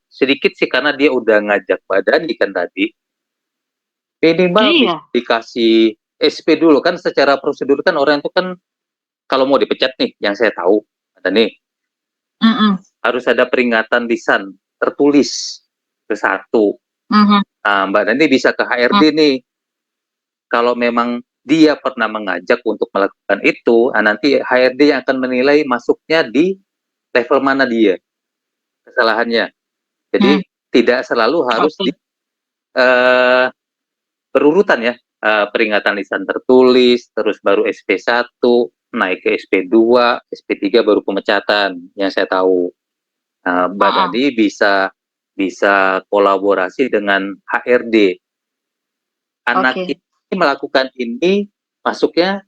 sedikit sih, karena dia udah ngajak Mbak Dani kan tadi. Minimal dikasih SP dulu kan, secara prosedur kan orang itu kan kalau mau dipecat nih, yang saya tahu ada nih, harus ada peringatan lisan tertulis ke satu. Nah, Mbak Dani bisa ke HRD nih. Kalau memang dia pernah mengajak untuk melakukan itu, nanti HRD yang akan menilai masuknya di level mana dia kesalahannya. Jadi tidak selalu harus berurutan ya, peringatan lisan tertulis, terus baru SP1, naik ke SP2, SP3 baru pemecatan yang saya tahu. Mbak Dani bisa kolaborasi dengan HRD. Anak ini melakukan ini, masuknya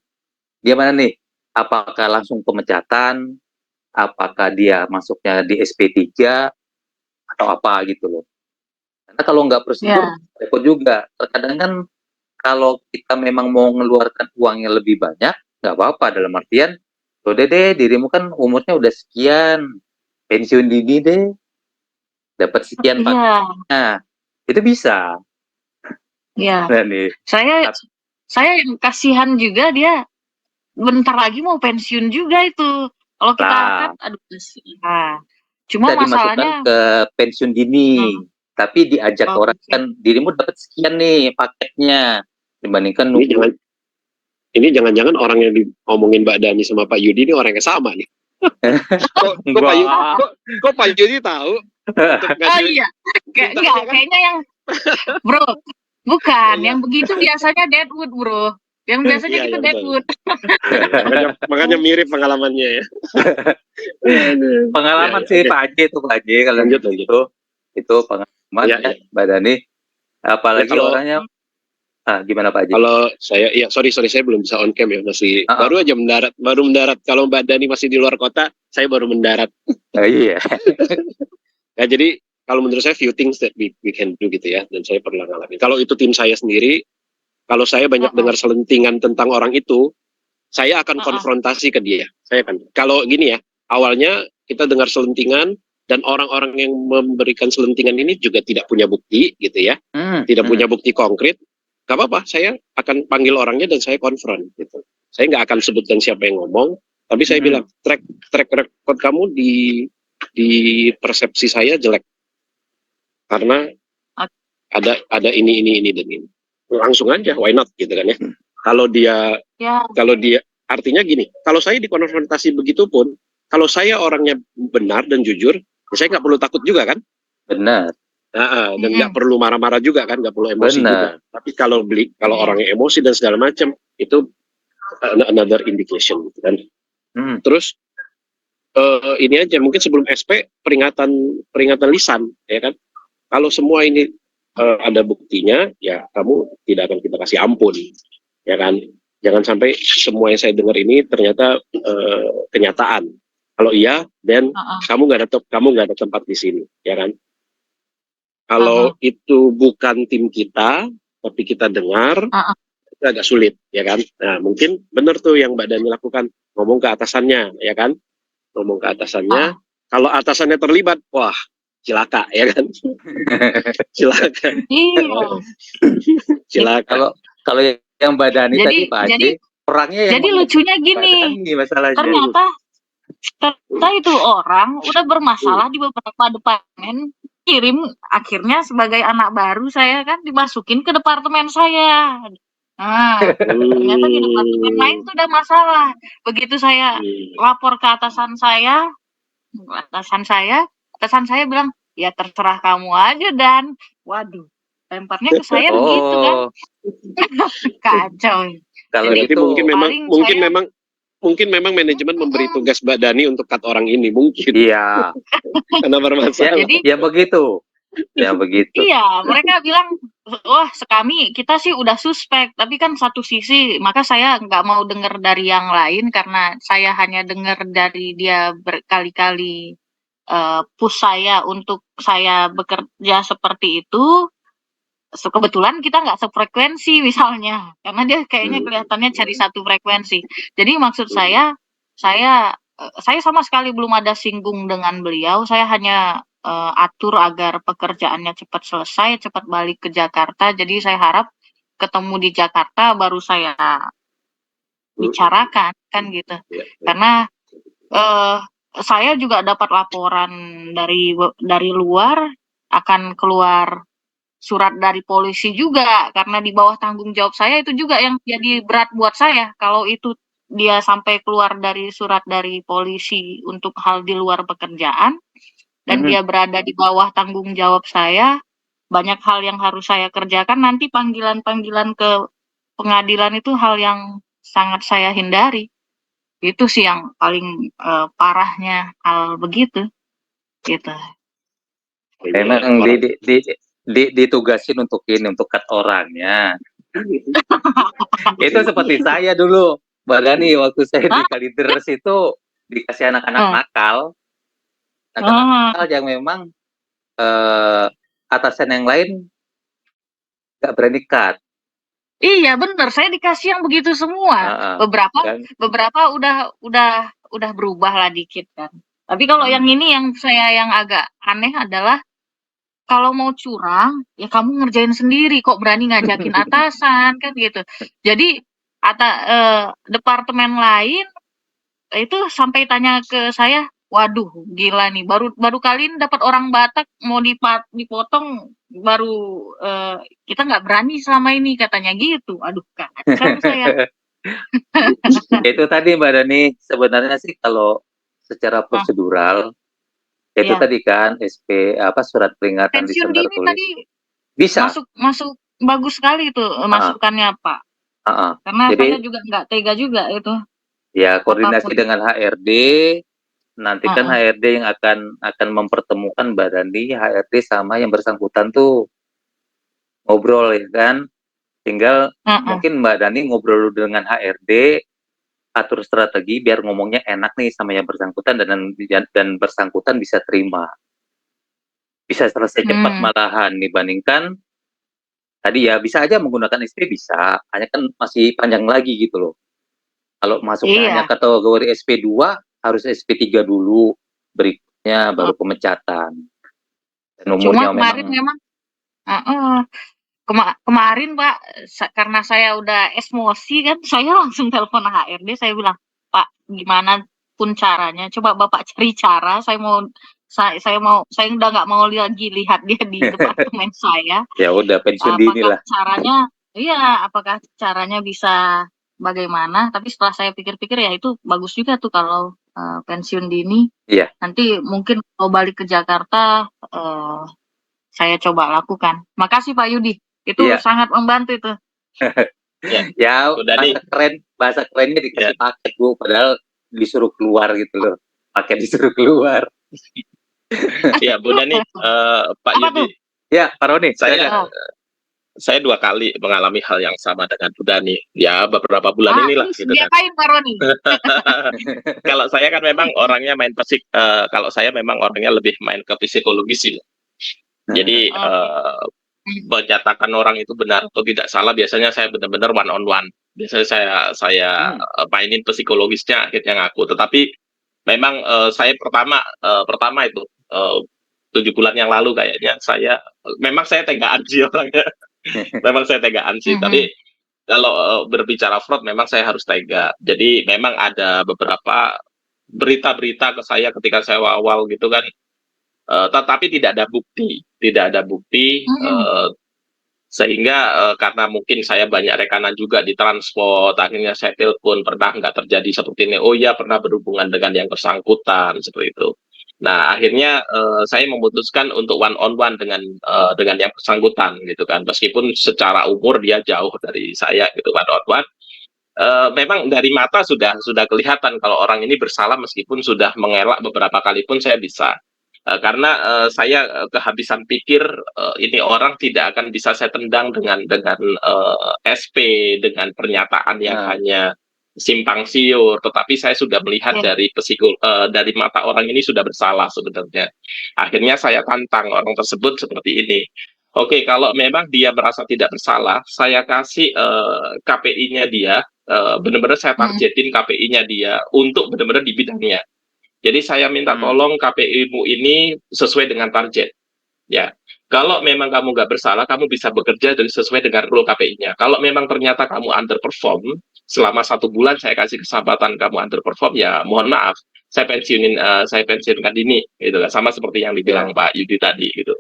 gimana nih? Apakah langsung pemecatan? Apakah dia masuknya di SP3 atau apa gitu loh. Karena kalau nggak prosedur, repot juga. Terkadang kan kalau kita memang mau mengeluarkan uang yang lebih banyak, nggak apa-apa, dalam artian, udah deh, dirimu kan umurnya udah sekian, pensiun dini deh, dapat sekian Nah, itu bisa. Iya. Saya yang kasihan juga, dia bentar lagi mau pensiun juga itu. Kalau kita angkat, aduh, cuma masalahnya ke pensiun dini, tapi diajak orang kan, dirimu dapat sekian nih paketnya, dibandingkan nunggu ini jangan-jangan orang yang diomongin Mbak Dani sama Pak Yudi ini orang yang sama nih. kok Pak Yudi tahu? Oh iya, kayaknya yang bro, bukan, yang begitu biasanya Deadwood bro. Yang biasanya Iya, kita betul. Deadwood. makanya mirip pengalamannya ya. Pengalaman Ya, sih oke. Pak Haji itu Pak Haji kalau Lanjut. itu pengalaman Ya, ya, ya. Mbak Dani. Apalagi Ya, kalau- orangnya gimana Pak Haji? Kalau saya, ya sorry saya belum bisa on cam ya, masih baru aja mendarat. Kalau Mbak Dani masih di luar kota, saya baru mendarat. Iya. Ya, jadi kalau menurut saya few things that we can do gitu ya, dan saya pernah ngalamin. Kalau itu tim saya sendiri, kalau saya banyak dengar selentingan tentang orang itu, saya akan konfrontasi ke dia. Kalau gini ya, awalnya kita dengar selentingan dan orang-orang yang memberikan selentingan ini juga tidak punya bukti gitu ya, tidak punya bukti konkret. Gak apa-apa, saya akan panggil orangnya dan saya konfront gitu. Saya nggak akan sebutkan siapa yang ngomong, tapi saya bilang track record kamu di persepsi saya jelek karena ada ini dan ini. Langsung aja, why not gitu kan ya. Kalau dia artinya gini, kalau saya dikonfrontasi begitu pun, kalau saya orangnya benar dan jujur, ya saya nggak perlu takut juga kan. Benar. Dan nggak perlu marah-marah juga kan, nggak perlu emosi juga. Tapi kalau orangnya emosi dan segala macam, itu another indication gitu kan. Terus ini aja mungkin sebelum SP peringatan lisan ya kan. Kalau semua ini ada buktinya, ya kamu tidak akan kita kasih ampun, ya kan. Jangan sampai semua yang saya dengar ini ternyata kenyataan. Kalau iya, dan kamu nggak ada tempat di sini, ya kan. Kalau itu bukan tim kita, tapi kita dengar, itu agak sulit, ya kan. Nah, mungkin benar tuh yang Mbak Dani lakukan, ngomong ke atasannya, ya kan. Ngomong ke atasannya, kalau atasannya terlibat, wah, cilaka, ya kan. Cilaka. Cilaka. Kalau yang Mbak Dani tadi Pak Haji, orangnya yang jadi lucunya gini, ternyata itu orang udah bermasalah di beberapa departemen, kirim akhirnya sebagai anak baru saya kan dimasukin ke departemen saya. Nah, ternyata di departemen lain tuh udah masalah. Begitu saya lapor ke atasan saya bilang, ya terserah kamu aja, dan waduh, lemparnya ke saya begitu kan. Kacau. Kalau itu mungkin memang manajemen memberi tugas Mbak Dani untuk cut orang ini, mungkin. Iya. Karena bermasalah. Ya begitu. Iya, mereka bilang, wah sekami kita sih udah suspek, tapi kan satu sisi, maka saya nggak mau dengar dari yang lain karena saya hanya dengar dari dia berkali-kali push saya untuk saya bekerja seperti itu. Kebetulan kita nggak sefrekuensi misalnya, karena dia kayaknya kelihatannya cari satu frekuensi. Jadi maksud saya sama sekali belum ada singgung dengan beliau. Saya hanya atur agar pekerjaannya cepat selesai, cepat balik ke Jakarta. Jadi saya harap ketemu di Jakarta baru saya bicarakan kan gitu. Karena saya juga dapat laporan dari luar akan keluar surat dari polisi juga, karena di bawah tanggung jawab saya itu juga yang jadi berat buat saya. Kalau itu dia sampai keluar dari surat dari polisi untuk hal di luar pekerjaan dan dia berada di bawah tanggung jawab saya, banyak hal yang harus saya kerjakan, nanti panggilan-panggilan ke pengadilan itu hal yang sangat saya hindari. Itu sih yang paling parahnya hal begitu gitu. Memang ditugasin untuk cut orangnya. Itu seperti saya dulu, Mbak Dani, waktu saya di Kalideres itu dikasih anak-anak nakal yang memang atasan yang lain nggak berani cut. Iya benar, saya dikasih yang begitu semua. Beberapa udah berubah lah dikit kan. Tapi kalau yang ini yang agak aneh adalah, kalau mau curang, ya kamu ngerjain sendiri, kok berani ngajakin atasan, kan gitu. Jadi, departemen lain, itu sampai tanya ke saya, waduh, gila nih, baru kali ini dapat orang Batak, mau dipotong, baru kita nggak berani selama ini, katanya gitu. Aduh, kacau saya. Itu tadi Mbak Dani, sebenarnya sih kalau secara prosedural itu Iya. tadi kan SP surat peringatan Pensiun disebar dini tulis tadi bisa. masuk bagus sekali itu masukannya Pak. Karena Jadi saya juga nggak tega juga itu. ya koordinasi Apapun. dengan HRD, nanti kan HRD yang akan mempertemukan Mbak Dani, HRD sama yang bersangkutan tuh ngobrol ya kan. Tinggal mungkin Mbak Dani ngobrol dengan HRD, atur strategi biar ngomongnya enak nih sama yang bersangkutan dan bersangkutan bisa terima. Bisa selesai cepat malahan dibandingkan tadi ya bisa aja menggunakan SP bisa, hanya kan masih panjang lagi gitu loh. Kalau masuknya hanya kategori SP2 harus SP3 dulu, berikutnya baru pemecatan. Dan Cuma umurnya kemarin memang kemarin Pak, karena saya udah emosi kan, saya langsung telepon HRD, saya bilang, Pak, gimana pun caranya, coba Bapak cari cara, saya udah nggak mau lagi lihat dia di departemen saya. Ya udah pensiun dini lah. Apakah caranya bisa bagaimana? Tapi setelah saya pikir-pikir ya itu bagus juga tuh kalau pensiun dini. Iya. Nanti mungkin kalau balik ke Jakarta, saya coba lakukan. Makasih Pak Yudi. Itu sangat membantu itu. Ya, bahasa kerennya dikasih paket Bu, padahal disuruh keluar gitu loh. Paket disuruh keluar. Ya, Bu Dani, Pak Yudi. Ya, Pak Roni. Saya 2 kali mengalami hal yang sama dengan Bu Dani. Ya, beberapa bulan inilah gitu kan. Diapain Pak Roni? Kalau saya kan memang orangnya kalau saya memang orangnya lebih main ke psikologis sih. Jadi menyatakan orang itu benar atau tidak salah biasanya saya benar-benar one on one. Biasanya saya mainin psikologisnya akhirnya ngaku. Tetapi memang saya pertama itu 7 bulan yang lalu kayaknya memang saya tegaan sih orangnya. Memang saya tegaan sih. Tapi kalau berbicara fraud memang saya harus tega. Jadi memang ada beberapa berita-berita ke saya ketika saya awal gitu kan. Tetapi tidak ada bukti, sehingga karena mungkin saya banyak rekanan juga di transport, akhirnya saya telepon, pernah nggak terjadi seperti ini? Oh iya, pernah berhubungan dengan yang bersangkutan seperti itu. Nah akhirnya saya memutuskan untuk one on one dengan yang bersangkutan gitu kan, meskipun secara umur dia jauh dari saya gitu, one on one. Memang dari mata sudah kelihatan kalau orang ini bersalah meskipun sudah mengelak beberapa kali pun saya bisa. Karena saya kehabisan pikir ini orang tidak akan bisa saya tendang dengan SP, dengan pernyataan yang hanya simpang siur, tetapi saya sudah melihat dari mata orang ini sudah bersalah sebenarnya. Akhirnya saya tantang orang tersebut seperti ini. Oke, kalau memang dia merasa tidak bersalah, saya kasih KPI-nya dia, benar-benar saya targetin KPI-nya dia untuk benar-benar di bidangnya. Jadi saya minta tolong KPI-mu ini sesuai dengan target. Ya, kalau memang kamu nggak bersalah, kamu bisa bekerja sesuai dengan rule KPI-nya. Kalau memang ternyata kamu underperform, selama 1 bulan saya kasih kesempatan kamu underperform, ya mohon maaf, saya pensiunkan dini, gitu kan. Sama seperti yang dibilang Pak Yudi tadi, gitu.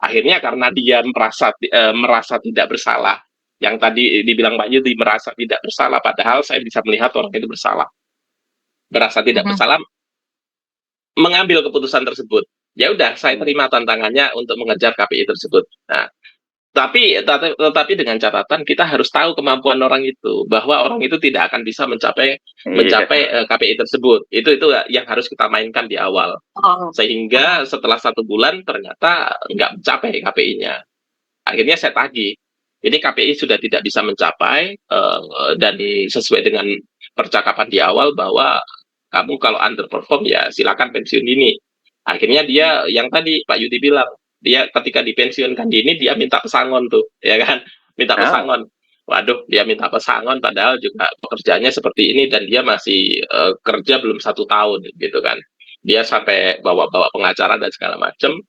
Akhirnya karena dia merasa tidak bersalah, yang tadi dibilang Pak Yudi merasa tidak bersalah, padahal saya bisa melihat orang itu bersalah, merasa tidak bersalah, mengambil keputusan tersebut. Ya udah, saya terima tantangannya untuk mengejar KPI tersebut. Nah, tetapi dengan catatan kita harus tahu kemampuan orang itu, bahwa orang itu tidak akan bisa mencapai KPI tersebut. Itu yang harus kita mainkan di awal. Sehingga setelah 1 bulan ternyata nggak mencapai KPI-nya. Akhirnya saya tagih. Ini KPI sudah tidak bisa mencapai dan sesuai dengan percakapan di awal bahwa kamu kalau underperform ya silakan pensiun dini. Akhirnya dia yang tadi Pak Yudi bilang, dia ketika dipensiunkan dini dia minta pesangon tuh, ya kan? Minta pesangon. Waduh, dia minta pesangon padahal juga pekerjaannya seperti ini dan dia masih kerja belum 1 tahun gitu kan. Dia sampai bawa-bawa pengacara dan segala macam.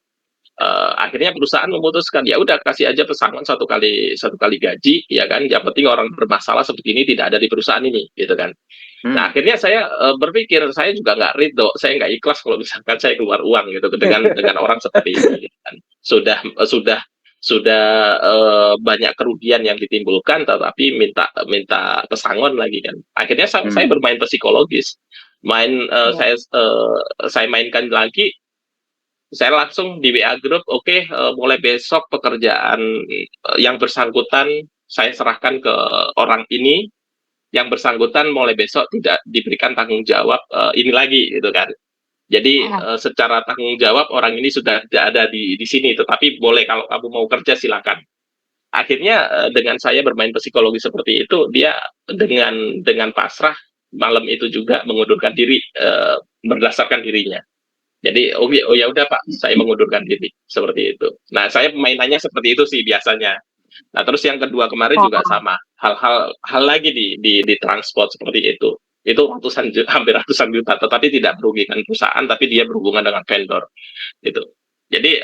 Akhirnya perusahaan memutuskan ya udah kasih aja pesangon 1 kali gaji, ya kan? Yang penting orang bermasalah seperti ini tidak ada di perusahaan ini, gitu kan? Nah akhirnya saya berpikir saya juga nggak ridho, saya nggak ikhlas kalau misalkan saya keluar uang gitu dengan orang seperti ini, gitu kan? banyak kerugian yang ditimbulkan, tetapi minta pesangon lagi kan. Akhirnya saya bermain psikologis, saya mainkan lagi. Saya langsung di WA grup, oke, mulai besok pekerjaan yang bersangkutan saya serahkan ke orang ini, yang bersangkutan mulai besok tidak diberikan tanggung jawab ini lagi, gitu kan. Jadi secara tanggung jawab orang ini sudah tidak ada di sini, tetapi boleh kalau kamu mau kerja silakan. Akhirnya dengan saya bermain psikologi seperti itu, dia dengan pasrah malam itu juga mengundurkan diri berdasarkan dirinya. Jadi oh ya udah Pak, saya mengundurkan diri seperti itu. Nah, saya mainannya seperti itu sih biasanya. Nah, terus yang kedua kemarin juga sama, hal lagi di transport seperti itu. Itu hampir ratusan juta, tetapi tidak merugikan perusahaan, tapi dia berhubungan dengan vendor gitu. Jadi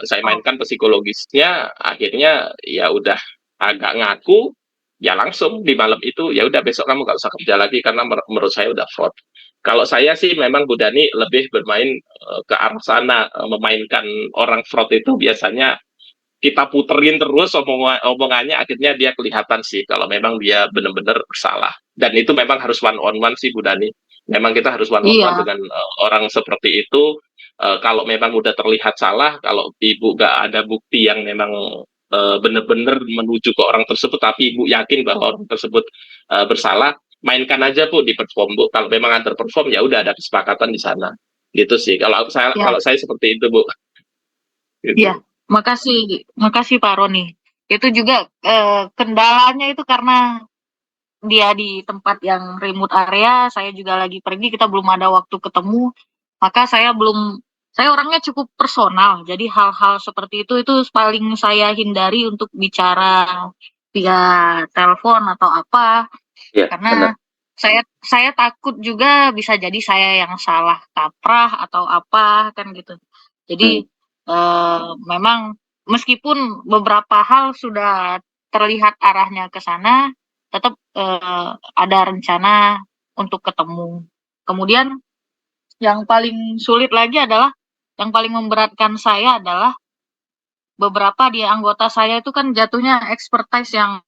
saya mainkan psikologisnya, akhirnya ya udah agak ngaku, ya langsung di malam itu ya udah besok kamu nggak usah kerja lagi karena menurut saya udah fraud. Kalau saya sih memang Bu Dani lebih bermain ke arah sana, memainkan orang fraud itu biasanya kita puterin terus omongannya, akhirnya dia kelihatan sih kalau memang dia benar-benar bersalah. Dan itu memang harus one on one sih Bu Dani. Memang kita harus one on one dengan orang seperti itu. Kalau memang udah terlihat salah, kalau Ibu nggak ada bukti yang memang benar-benar menuju ke orang tersebut, tapi Ibu yakin bahwa orang tersebut bersalah, mainkan aja Bu di perform Bu. Kalau memang underperform ya udah ada kesepakatan di sana. Gitu sih. Kalau saya seperti itu Bu. Gitu. Iya, makasih Pak Roni. Itu juga kendalanya itu karena dia di tempat yang remote area, saya juga lagi pergi, kita belum ada waktu ketemu, maka saya orangnya cukup personal, jadi hal-hal seperti itu paling saya hindari untuk bicara via telepon atau apa, karena saya takut juga bisa jadi saya yang salah kaprah atau apa kan gitu. Jadi memang meskipun beberapa hal sudah terlihat arahnya ke sana, tetap ada rencana untuk ketemu. Kemudian yang paling sulit lagi adalah, yang paling memberatkan saya adalah beberapa di anggota saya itu kan jatuhnya expertise yang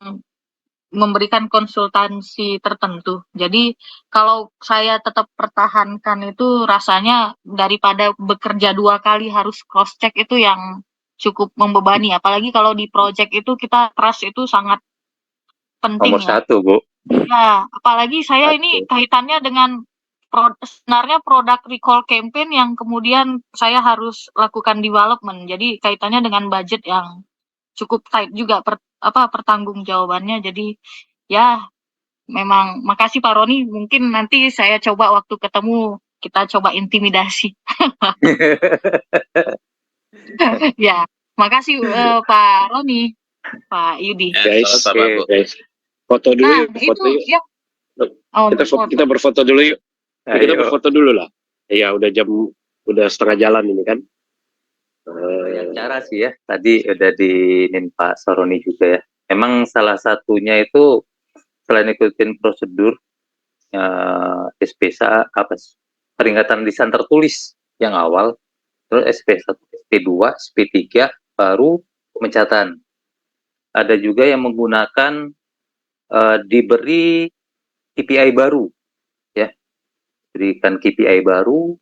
memberikan konsultansi tertentu. Jadi kalau saya tetap pertahankan itu rasanya daripada bekerja 2 kali harus cross check itu yang cukup membebani. Apalagi kalau di project itu kita trust itu sangat penting. Nomor 1 Bu. Ya, apalagi saya ini kaitannya dengan sebenarnya produk recall campaign yang kemudian saya harus lakukan development. Jadi kaitannya dengan budget yang cukup tight juga pertanggungjawabannya. Jadi ya memang makasih Pak Roni, mungkin nanti saya coba waktu ketemu kita coba intimidasi. Ya, makasih Pak Roni, Pak Yudi. Guys, foto dulu Nah, yuk, foto yuk. ya. Kita berfoto dulu yuk. Kita berfoto dulu lah. Ya udah setengah jalan ini kan. Banyak cara sih ya. Tadi udah diinin Pak Saroni juga ya. Memang salah satunya itu selain ikutin prosedur SPSA peringatan lisan tertulis yang awal, terus SP1, SP2, SP3 baru pemecatan. Ada juga yang menggunakan diberi KPI baru ya. Berikan KPI baru.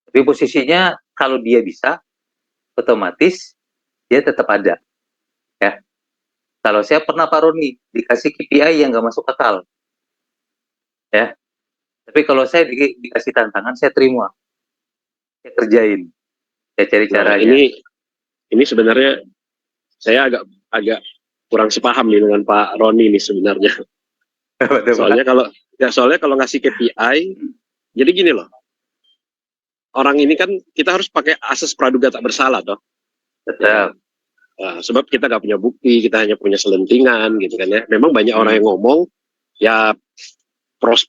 Tapi posisinya kalau dia bisa otomatis dia tetap ada ya. Kalau saya pernah Pak Roni dikasih KPI yang nggak masuk akal ya, tapi kalau saya dikasih tantangan saya terima, saya kerjain, saya cari caranya. Ini sebenarnya saya agak kurang sepaham nih dengan Pak Roni nih sebenarnya. Soalnya kalau ngasih KPI, jadi gini loh, orang ini kan kita harus pakai asas praduga tak bersalah toh. Tetap. Nah, sebab kita nggak punya bukti, kita hanya punya selentingan gitu kan ya. Memang banyak orang yang ngomong, ya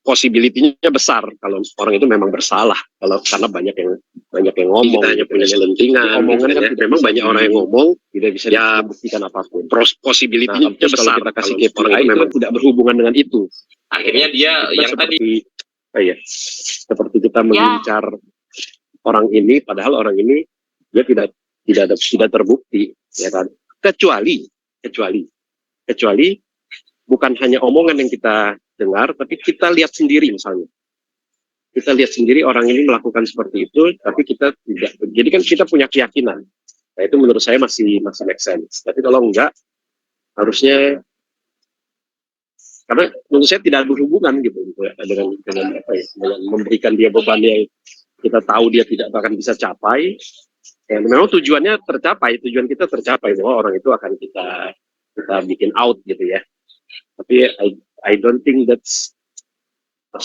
possibility-nya besar kalau orang itu memang bersalah. Karena banyak yang ngomong, kita hanya punya selentingan. Omongan kan memang banyak orang yang ngomong, tidak bisa dibuktikan apapun. Possibility-nya besar. Kalau kita kasih KPI memang tidak berhubungan dengan itu. Akhirnya dia yang tadi seperti kita mengincar orang ini, padahal orang ini dia tidak tidak terbukti, ya kan? Kecuali bukan hanya omongan yang kita dengar, tapi kita lihat sendiri misalnya. Kita lihat sendiri orang ini melakukan seperti itu, tapi kita tidak. Jadi kan kita punya keyakinan. Nah, itu menurut saya masih make sense. Tapi kalau enggak, harusnya, karena menurut saya tidak ada hubungan gitu ya, dengan apa ya, dengan memberikan dia beban yang kita tahu dia tidak akan bisa capai. Ya, memang tujuannya tercapai, tujuan kita tercapai bahwa orang itu akan kita bikin out gitu ya. Tapi I don't think that's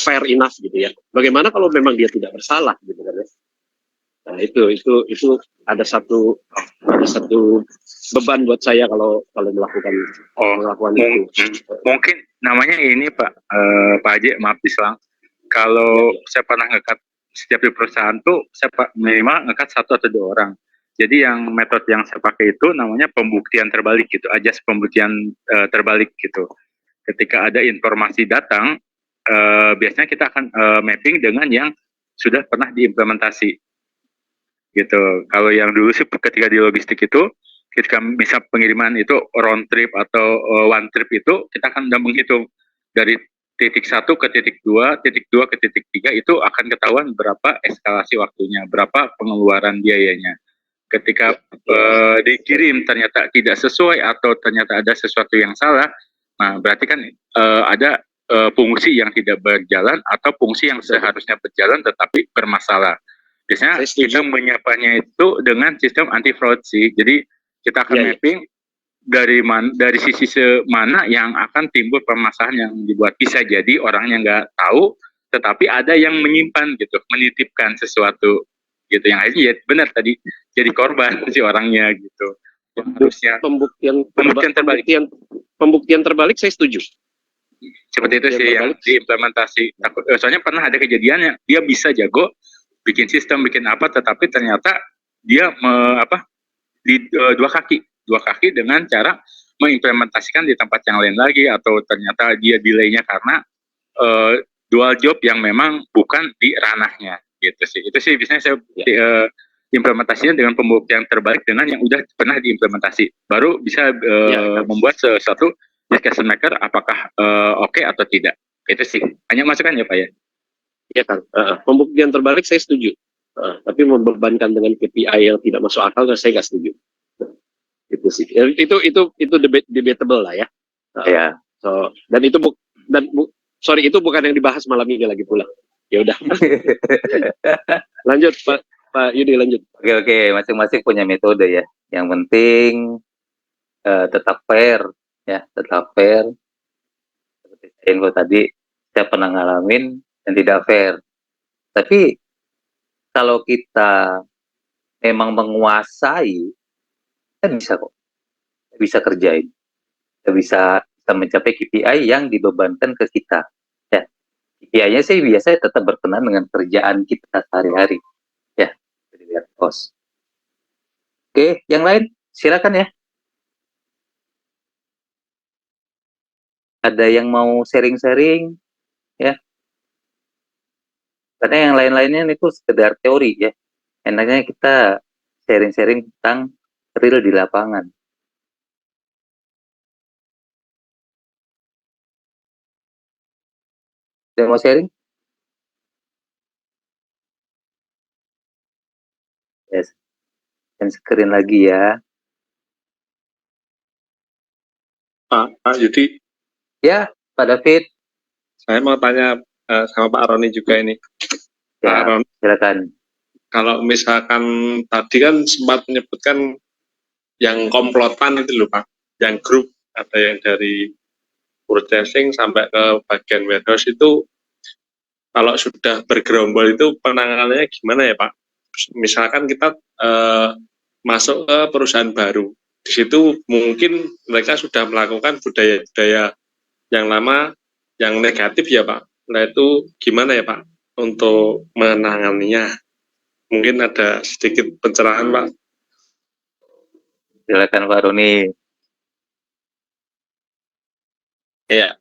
fair enough gitu ya. Bagaimana kalau memang dia tidak bersalah gitu kan ya? Nah, itu ada satu beban buat saya kalau melakukan itu. Mungkin namanya ini Pak Haji, maaf diselang. Kalau saya pernah ngekat setiap di perusahaan tuh saya minimal ngekat 1 atau 2 orang. Jadi yang metode yang saya pakai itu namanya pembuktian terbalik gitu, ajas pembuktian terbalik gitu. Ketika ada informasi datang, biasanya kita akan mapping dengan yang sudah pernah diimplementasi gitu. Kalau yang dulu sih ketika di logistik itu, ketika bisa pengiriman itu round trip atau one trip itu, kita akan udah menghitung dari titik 1 ke titik 2, titik 2 ke titik 3 itu akan ketahuan berapa eskalasi waktunya, berapa pengeluaran biayanya. Ketika dikirim ternyata tidak sesuai atau ternyata ada sesuatu yang salah, nah berarti kan ada fungsi yang tidak berjalan atau fungsi yang seharusnya berjalan tetapi bermasalah. Biasanya kita menyiapkannya itu dengan sistem anti fraud sih. Jadi kita akan mapping dari sisi mana yang akan timbul permasalahan yang dibuat. Bisa jadi orangnya nggak tahu, tetapi ada yang menyimpan gitu, menitipkan sesuatu gitu, yang akhirnya ya benar tadi jadi korban si orangnya gitu. Harusnya pembuktian terbalik saya setuju. Seperti itu sih yang diimplementasi. Soalnya pernah ada kejadian yang dia bisa jago bikin sistem, bikin apa, tetapi ternyata dia dua kaki dengan cara mengimplementasikan di tempat yang lain lagi, atau ternyata dia delaynya karena dual job yang memang bukan di ranahnya gitu sih. Itu sih biasanya saya implementasinya dengan pembuktian terbalik dengan yang udah pernah diimplementasi, baru bisa membuat sesuatu discussion maker apakah oke atau tidak. Itu sih hanya masukan ya Pak ya. Iya kan, pembuktian terbalik saya setuju, tapi membebankan dengan KPI yang tidak masuk akal saya nggak setuju. Itu sih, itu debatable lah ya. So dan itu itu bukan yang dibahas malam ini lagi pula. Ya udah. Lanjut Pak Yudi, lanjut. Oke, masing-masing punya metode ya. Yang penting tetap fair ya, tetap fair. Seperti info tadi, saya pernah ngalamin dan tidak fair. Tapi kalau kita memang menguasai, kita bisa kok, kita bisa kerjain, kita bisa mencapai KPI yang dibebankan ke kita. Ya, KPI-nya sih biasanya tetap berkenan dengan kerjaan kita sehari-hari. Ya, lihat pos. Oke, yang lain silakan ya. Ada yang mau sharing-sharing ya? Karena yang lain-lainnya itu sekedar teori ya. Enaknya kita sharing-sharing tentang real di lapangan. Ada yang mau sharing? Yes. Dan screen lagi ya. Pak Yudi. Ya, Pak David. Saya mau tanya sama Pak Roni juga ini. Ya, Pak Roni, silakan. Kalau misalkan tadi kan sempat menyebutkan yang komplotan itu loh Pak, yang grup, ada yang dari purchasing sampai ke bagian warehouse itu, kalau sudah bergerombol itu penanganannya gimana ya Pak? Misalkan kita masuk ke perusahaan baru, di situ mungkin mereka sudah melakukan budaya-budaya yang lama, yang negatif ya Pak. Nah itu gimana ya Pak untuk menanganinya? Mungkin ada sedikit pencerahan Pak. Silakan Pak Roni. Ya,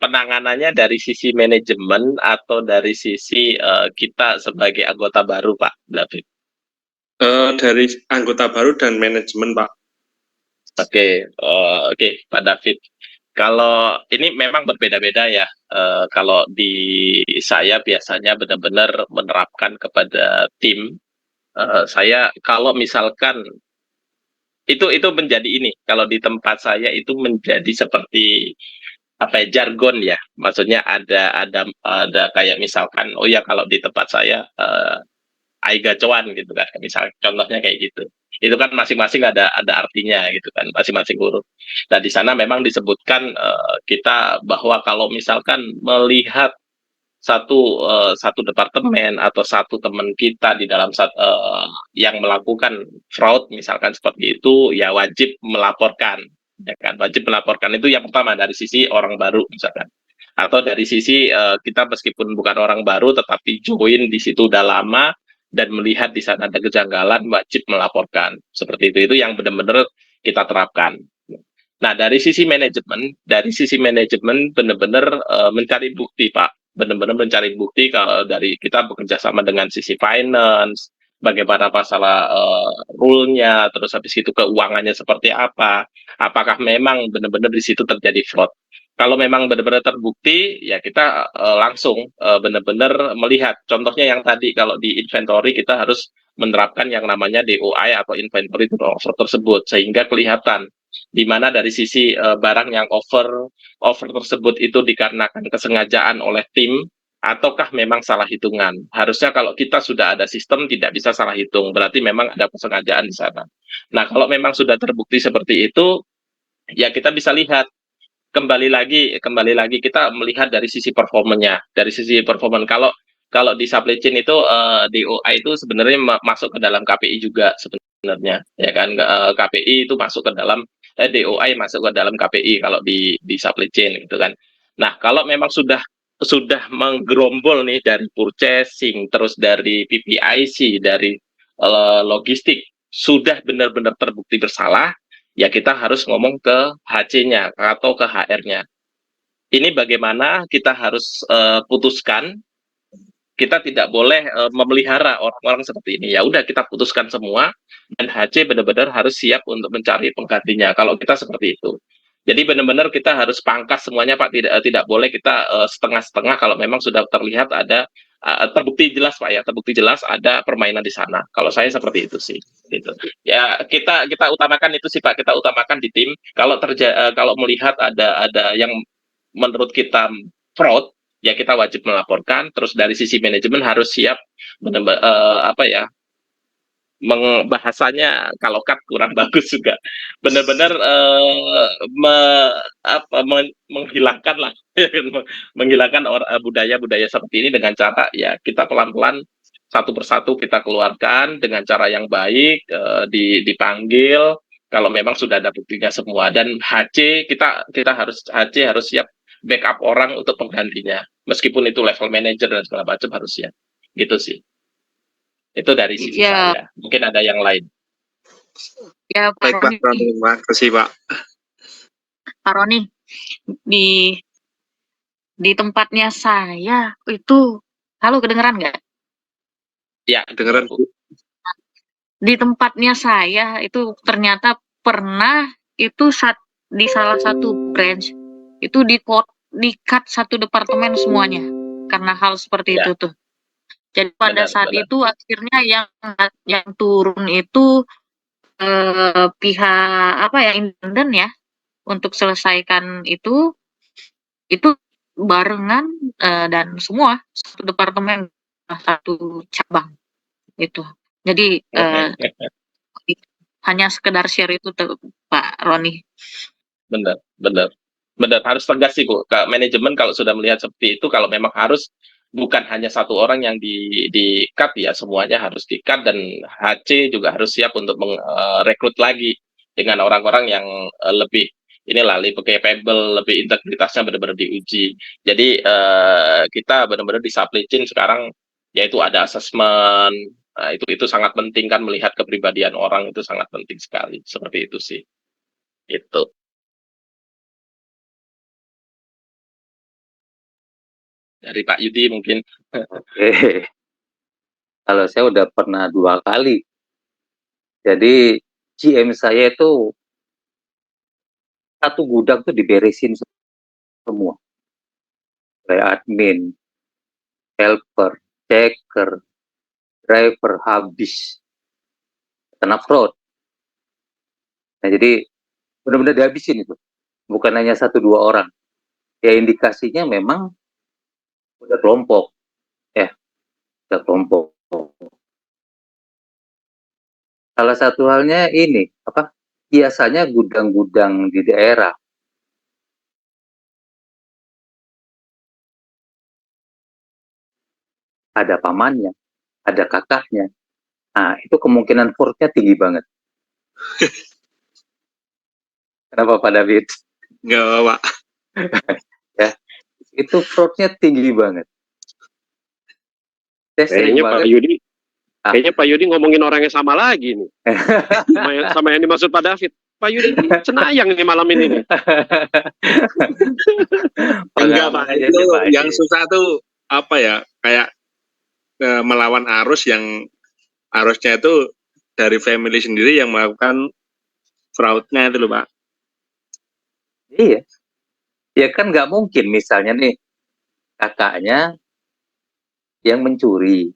penanganannya dari sisi manajemen atau dari sisi kita sebagai anggota baru Pak David? Dari anggota baru dan manajemen, Pak. Oke, Pak David. Kalau ini memang berbeda-beda ya. Kalau di saya biasanya benar-benar menerapkan kepada tim. Saya kalau misalkan itu menjadi ini. Kalau di tempat saya itu menjadi seperti apa ya, jargon ya. Maksudnya ada kayak misalkan, oh ya kalau di tempat saya gacoan gitu kan, misal contohnya kayak gitu. Itu kan masing-masing ada artinya gitu kan, masing-masing huruf. Nah di sana memang disebutkan kita bahwa kalau misalkan melihat satu departemen atau satu teman kita di dalam yang melakukan fraud misalkan seperti itu, ya wajib melaporkan, ya kan, wajib melaporkan. Itu yang pertama dari sisi orang baru misalkan, atau dari sisi kita meskipun bukan orang baru tetapi join di situ udah lama dan melihat di sana ada kejanggalan, wajib melaporkan seperti itu yang benar-benar kita terapkan. Nah dari sisi manajemen benar-benar mencari bukti Pak, benar-benar mencari bukti kalau dari kita bekerja sama dengan sisi finance, bagaimana masalah rule-nya, terus habis itu keuangannya seperti apa, apakah memang benar-benar di situ terjadi fraud. Kalau memang benar-benar terbukti, ya kita langsung benar-benar melihat. Contohnya yang tadi, kalau di inventory kita harus menerapkan yang namanya DOI atau inventory turnover tersebut, sehingga kelihatan di mana dari sisi barang yang over tersebut itu dikarenakan kesengajaan oleh tim ataukah memang salah hitungan. Harusnya kalau kita sudah ada sistem tidak bisa salah hitung, berarti memang ada kesengajaan di sana. Nah, kalau memang sudah terbukti seperti itu, ya kita bisa lihat kembali lagi kita melihat dari sisi performanya, dari sisi performan. Kalau di supply chain itu DOI itu sebenarnya masuk ke dalam KPI juga sebenarnya, ya kan. KPI itu masuk ke dalam DOI masuk ke dalam KPI kalau di supply chain gitu kan. Nah, kalau memang sudah menggerombol nih dari purchasing, terus dari PPIC, dari logistik, sudah benar-benar terbukti bersalah, ya kita harus ngomong ke HC-nya atau ke HR-nya. Ini bagaimana kita harus putuskan. Kita tidak boleh memelihara orang-orang seperti ini. Ya udah kita putuskan semua dan HC benar-benar harus siap untuk mencari penggantinya. Kalau kita seperti itu. Jadi benar-benar kita harus pangkas semuanya Pak. Tidak boleh kita setengah-setengah kalau memang sudah terlihat ada terbukti jelas Pak ya, terbukti jelas ada permainan di sana. Kalau saya seperti itu sih. Gitu. Ya kita utamakan itu sih Pak. Kita utamakan di tim. Kalau melihat ada yang menurut kita fraud, ya kita wajib melaporkan. Terus dari sisi manajemen harus siap apa ya, bahasanya kalau cut kurang bagus juga, benar-benar menghilangkan lah menghilangkan budaya-budaya seperti ini dengan cara ya kita pelan-pelan satu persatu kita keluarkan dengan cara yang baik, dipanggil kalau memang sudah ada buktinya semua. Dan kita harus siap backup orang untuk penggantinya, meskipun itu level manager dan segala macam harus siap gitu sih. Itu dari sisi Ya, saya. Mungkin ada yang lain. ya Pak Baik Pak, Roni, terima kasih Pak. Pak Roni, di di tempatnya saya itu, halo kedengeran nggak? Ya, Dengeran Bu. Di tempatnya saya itu ternyata pernah itu di salah satu branch itu di-cut satu departemen semuanya karena hal seperti Ya. itu tuh. Jadi pada Benar, saat benar. itu akhirnya yang turun itu pihak apa ya, independen ya, untuk selesaikan itu barengan dan semua satu departemen, satu cabang gitu. Jadi hanya sekedar share itu tuh Pak Roni. Benar, benar. Benar, harus tegas sih Bu. Manajemen kalau sudah melihat seperti itu, kalau memang harus bukan hanya satu orang yang di cut, ya semuanya harus di cut, dan HC juga harus siap untuk merekrut lagi dengan orang-orang yang lebih inilah, lebih capable, lebih integritasnya benar-benar diuji. Jadi kita benar-benar di supply chain sekarang yaitu ada asesmen. Nah, itu sangat penting kan, melihat kepribadian orang itu sangat penting sekali. Seperti itu sih. Itu. Dari Pak Yudi mungkin. Oke. Kalau saya udah pernah 2 kali Jadi GM saya itu satu gudang tuh diberesin semua. Kayak admin, helper, checker, driver habis kena fraud. Nah, jadi benar-benar dihabisin itu. Bukan hanya satu dua orang. Ya indikasinya memang udah kelompok. Ya, udah kelompok. Salah satu halnya ini, apa? Biasanya gudang-gudang di daerah ada pamannya, ada kakaknya. Nah, itu kemungkinan fraud-nya tinggi banget. Kenapa Pak David? Nggak apa-apa. Ya, itu fraud-nya tinggi banget. Saya sering Kayaknya Pak banget. Yudi, kayaknya Pak Yudi ngomongin orang yang sama lagi nih. sama yang dimaksud Pak David. Pak Yudi ini cenayang nih malam ini nih. Enggak, Pak. Pengalaman aja Itu sih, Pak yang Haji. susah tuh apa ya? Kayak melawan arus yang arusnya itu dari family sendiri yang melakukan fraudnya itu loh, Pak. Iya. Ya kan nggak mungkin misalnya nih kakaknya yang mencuri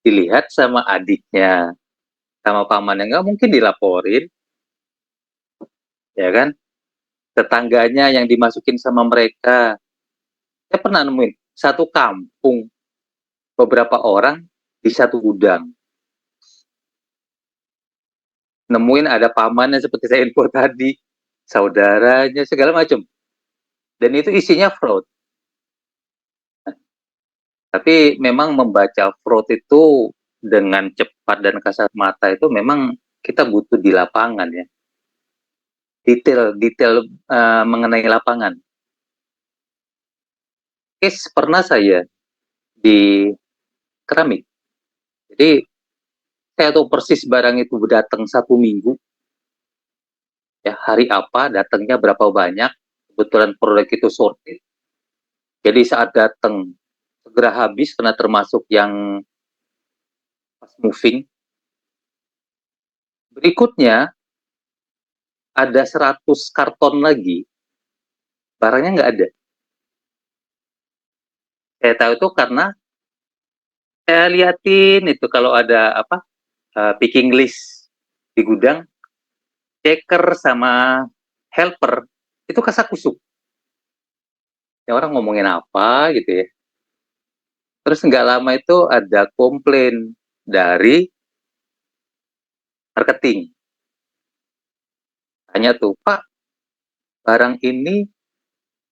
dilihat sama adiknya sama pamannya, nggak mungkin dilaporin, ya kan? Tetangganya yang dimasukin sama mereka. Saya pernah nemuin satu kampung beberapa orang di satu gudang. Nemuin ada pamannya seperti saya info tadi, saudaranya segala macam. Dan itu isinya fraud. Tapi memang membaca fraud itu dengan cepat dan kasat mata itu memang kita butuh di lapangan ya. Detail mengenai lapangan. Case pernah saya di keramik. Jadi saya tahu persis barang itu datang 1 minggu. Ya, hari apa, datangnya berapa banyak. Kebetulan produk itu sorted. Jadi saat datang segera habis karena termasuk yang pas moving. Berikutnya ada 100 karton lagi, barangnya nggak ada. Saya tahu itu karena saya liatin itu kalau ada apa picking list di gudang, checker sama helper itu kasakusuk. Ya orang ngomongin apa gitu ya. Terus nggak lama itu ada komplain dari marketing. Tanya tuh, Pak, barang ini,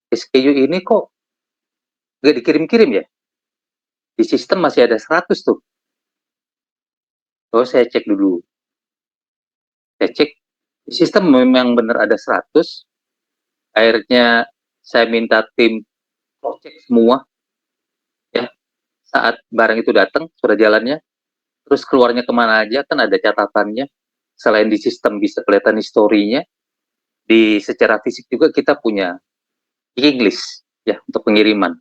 SKU ini kok nggak dikirim-kirim ya? Di sistem masih ada 100 tuh. Oh, saya cek dulu. Saya cek, di sistem memang benar ada 100. Akhirnya saya minta tim cek semua. Ya, saat barang itu datang, sudah jalannya. Terus keluarnya kemana aja, kan ada catatannya. Selain di sistem bisa kelihatan historinya, di secara fisik juga kita punya English ya untuk pengiriman.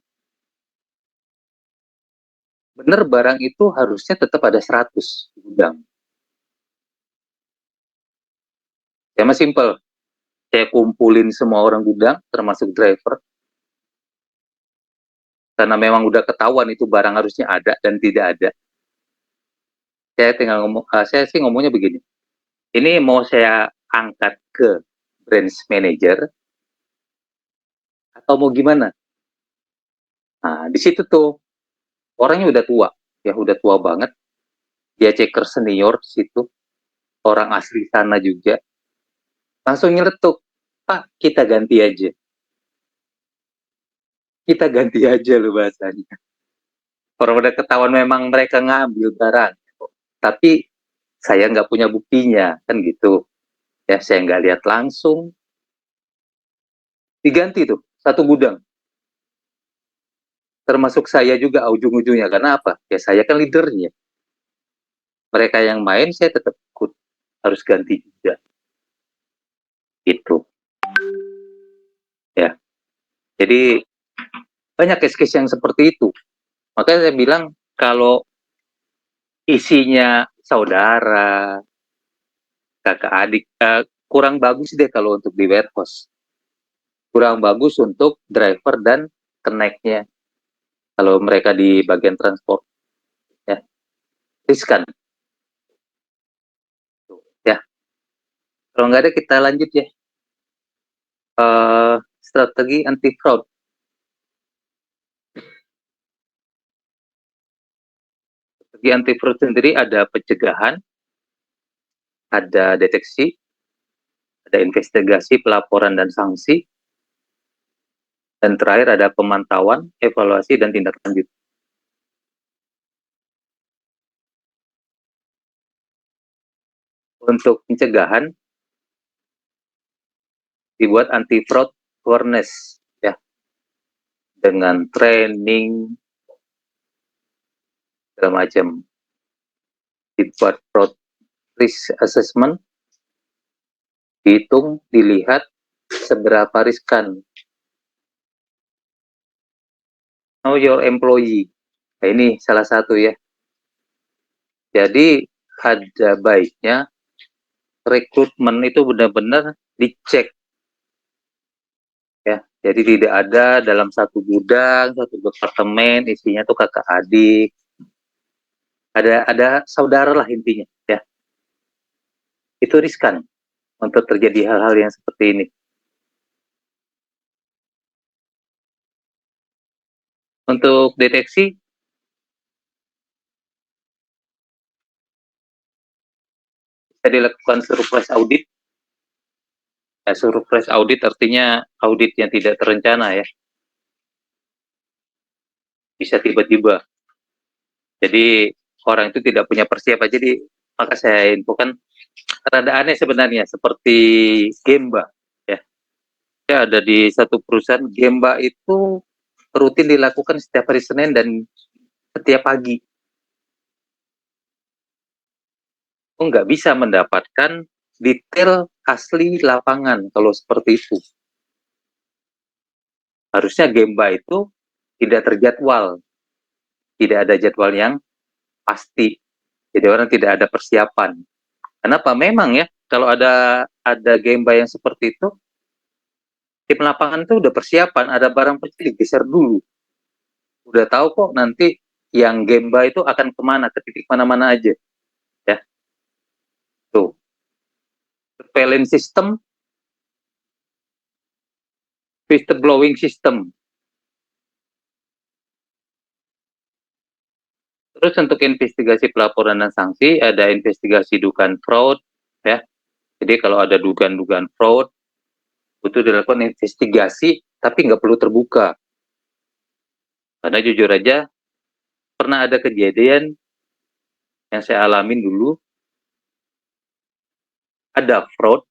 Bener barang itu harusnya tetap ada 100 di gudang. Ya mah simple. Saya kumpulin semua orang gudang, termasuk driver. Karena memang udah ketahuan itu barang harusnya ada dan tidak ada. Saya tinggal ngomong, saya sih ngomongnya begini. Ini mau saya angkat ke branch manager atau mau gimana? Nah, di situ tuh orangnya udah tua, ya udah tua banget. Dia checker senior di situ, orang asli sana juga. Langsung nyeletuk, Pak, kita ganti aja. Kita ganti aja loh bahasanya. Orang udah ketahuan memang mereka ngambil barang, tapi saya nggak punya buktinya, kan gitu. Ya, saya nggak lihat langsung. Diganti tuh, satu gudang. Termasuk saya juga ujung-ujungnya, karena apa? Ya saya kan leadernya. Mereka yang main, saya tetap ikut. Harus ganti juga. Gitu. Ya. Jadi, banyak case-case yang seperti itu. Makanya saya bilang, kalau isinya saudara, kakak adik. Kurang bagus deh kalau untuk di warehouse. Kurang bagus untuk driver dan connect-nya. Kalau mereka di bagian transport, ya riskan. Ya, kalau nggak ada kita lanjut ya. Strategi anti fraud. Strategi anti fraud sendiri ada pencegahan, ada deteksi, ada investigasi, pelaporan dan sanksi, dan terakhir ada pemantauan, evaluasi dan tindak lanjut. Untuk pencegahan dibuat anti fraud awareness ya, dengan training segala macam. Dibuat fraud risk assessment, dihitung, dilihat seberapa riskan. Know your employee. Nah, ini salah satu ya. Jadi ada baiknya rekrutmen itu benar-benar dicek ya. Jadi tidak ada dalam satu gudang, satu departemen isinya tuh kakak adik. Ada saudara lah intinya ya. Itu riskan untuk terjadi hal-hal yang seperti ini. Untuk deteksi bisa dilakukan surprise audit. Ya, surprise audit artinya audit yang tidak terencana ya. Bisa tiba-tiba. Jadi orang itu tidak punya persiapan. Jadi maka saya infokan rada aneh sebenarnya seperti Gemba ya. Ya ada di satu perusahaan Gemba itu rutin dilakukan setiap hari Senin dan setiap pagi. Nggak bisa mendapatkan detail asli lapangan kalau seperti itu. Harusnya Gemba itu tidak terjadwal, tidak ada jadwal yang pasti. Jadi orang tidak ada persiapan. Kenapa? Memang ya, kalau ada Gemba yang seperti itu, tim lapangan itu udah persiapan, ada barang pasti digeser dulu. Udah tahu kok nanti yang Gemba itu akan kemana, ke titik mana-mana aja. Ya, tuh. Surveillance system, whistle blowing system. Terus untuk investigasi pelaporan dan sanksi, ada investigasi dugaan fraud, ya. Jadi kalau ada dugaan-dugaan fraud, butuh dilakukan investigasi, tapi nggak perlu terbuka. Karena jujur aja, pernah ada kejadian yang saya alamin dulu, ada fraud,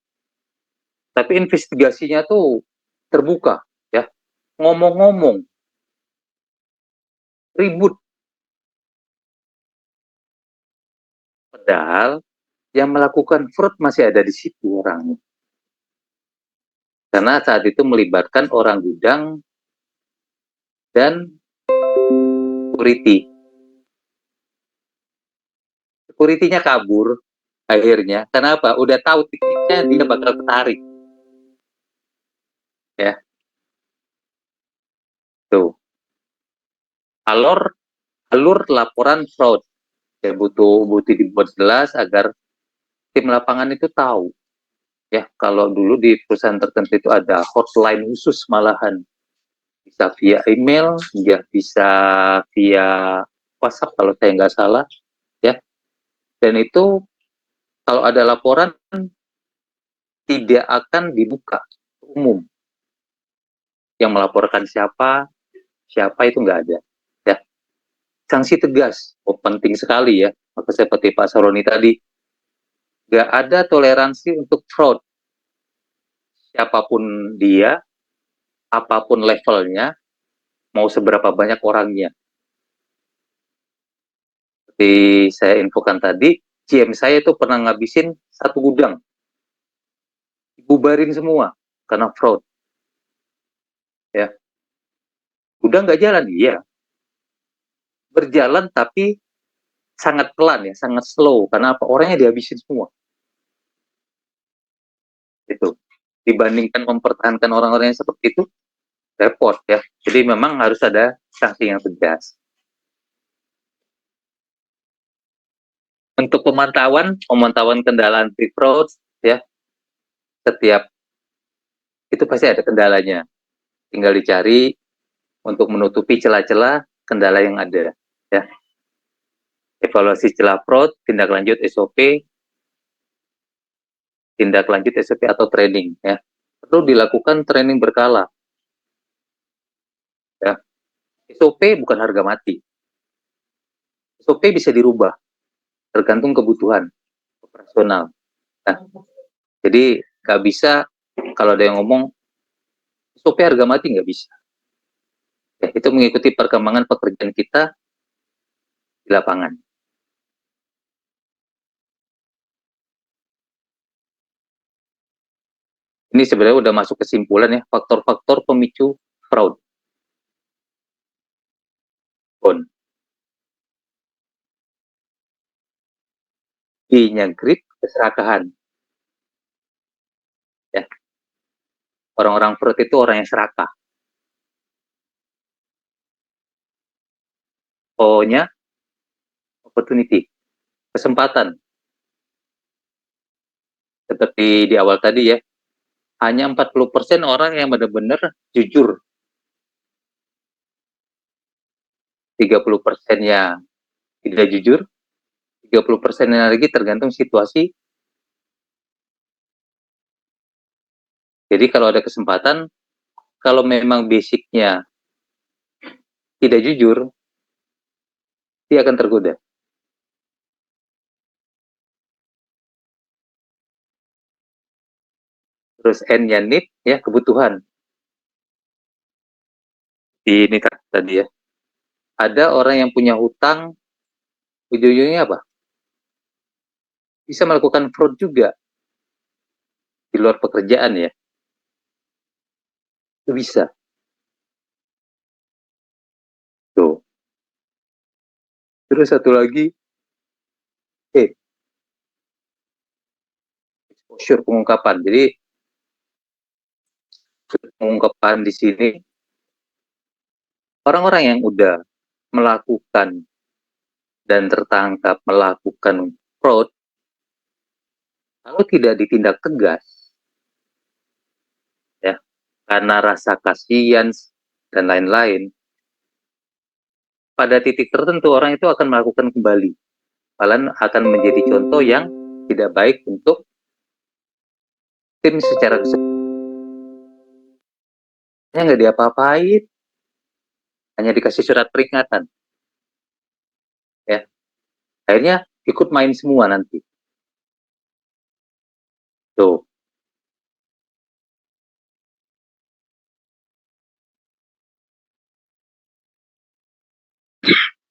tapi investigasinya tuh terbuka, ya. Ngomong-ngomong, ribut. Padahal yang melakukan fraud masih ada di situ orangnya. Karena saat itu melibatkan orang gudang dan security. Security-nya kabur akhirnya. Kenapa? Udah tahu titiknya, dia bakal ketarik. Ya. Tuh. Alur laporan fraud. Ya, butuh dibuat jelas agar tim lapangan itu tahu. Ya, kalau dulu di perusahaan tertentu itu ada hotline khusus malahan. Bisa via email, ya bisa via WhatsApp kalau saya nggak salah. Ya. Dan itu kalau ada laporan tidak akan dibuka umum. Yang melaporkan siapa itu nggak ada. Ya. Sanksi tegas, penting sekali ya. Maka seperti Pak Saroni tadi, nggak ada toleransi untuk fraud. Siapapun dia, apapun levelnya, mau seberapa banyak orangnya. Seperti saya infokan tadi, GM saya itu pernah ngabisin satu gudang. Bubarin semua karena fraud. Ya. Gudang nggak jalan, iya. Berjalan tapi sangat pelan ya, sangat slow. Karena apa? Orangnya dihabisin semua. dibandingkan mempertahankan orang-orang yang seperti itu, repot ya. Jadi memang harus ada sanksi yang tegas. Untuk pemantauan kendala anti fraud ya, setiap itu pasti ada kendalanya. Tinggal dicari untuk menutupi celah-celah kendala yang ada ya. Evaluasi celah fraud, tindak lanjut SOP atau training ya. Perlu dilakukan training berkala. Ya. SOP bukan harga mati. SOP bisa dirubah tergantung kebutuhan operasional. Nah, jadi nggak bisa kalau ada yang ngomong SOP harga mati, nggak bisa. Ya, itu mengikuti perkembangan pekerjaan kita di lapangan. Ini sebenarnya udah masuk kesimpulan ya, faktor-faktor pemicu fraud. I-nya greed, keserakahan. Ya. Orang-orang fraud itu orang yang serakah. O-nya opportunity, kesempatan. Seperti di awal tadi ya, hanya 40% orang yang benar-benar jujur. 30%-nya tidak jujur, 30%-nya lagi tergantung situasi. Jadi kalau ada kesempatan, kalau memang basicnya tidak jujur, dia akan tergoda. Terus N-nya need, ya kebutuhan. Ini tadi ya. Ada orang yang punya hutang, ujung-ujungnya apa? Bisa melakukan fraud juga. Di luar pekerjaan ya. Itu bisa. Tuh. Terus satu lagi, exposure, pengungkapan. Jadi, pengungkapan di sini, orang-orang yang udah melakukan dan tertangkap melakukan fraud, kalau tidak ditindak tegas, ya, karena rasa kasihan dan lain-lain, pada titik tertentu orang itu akan melakukan kembali, bahkan akan menjadi contoh yang tidak baik untuk tim secara keseluruhan. Nggak diapa-apain, hanya dikasih surat peringatan, ya, akhirnya ikut main semua nanti. Tuh.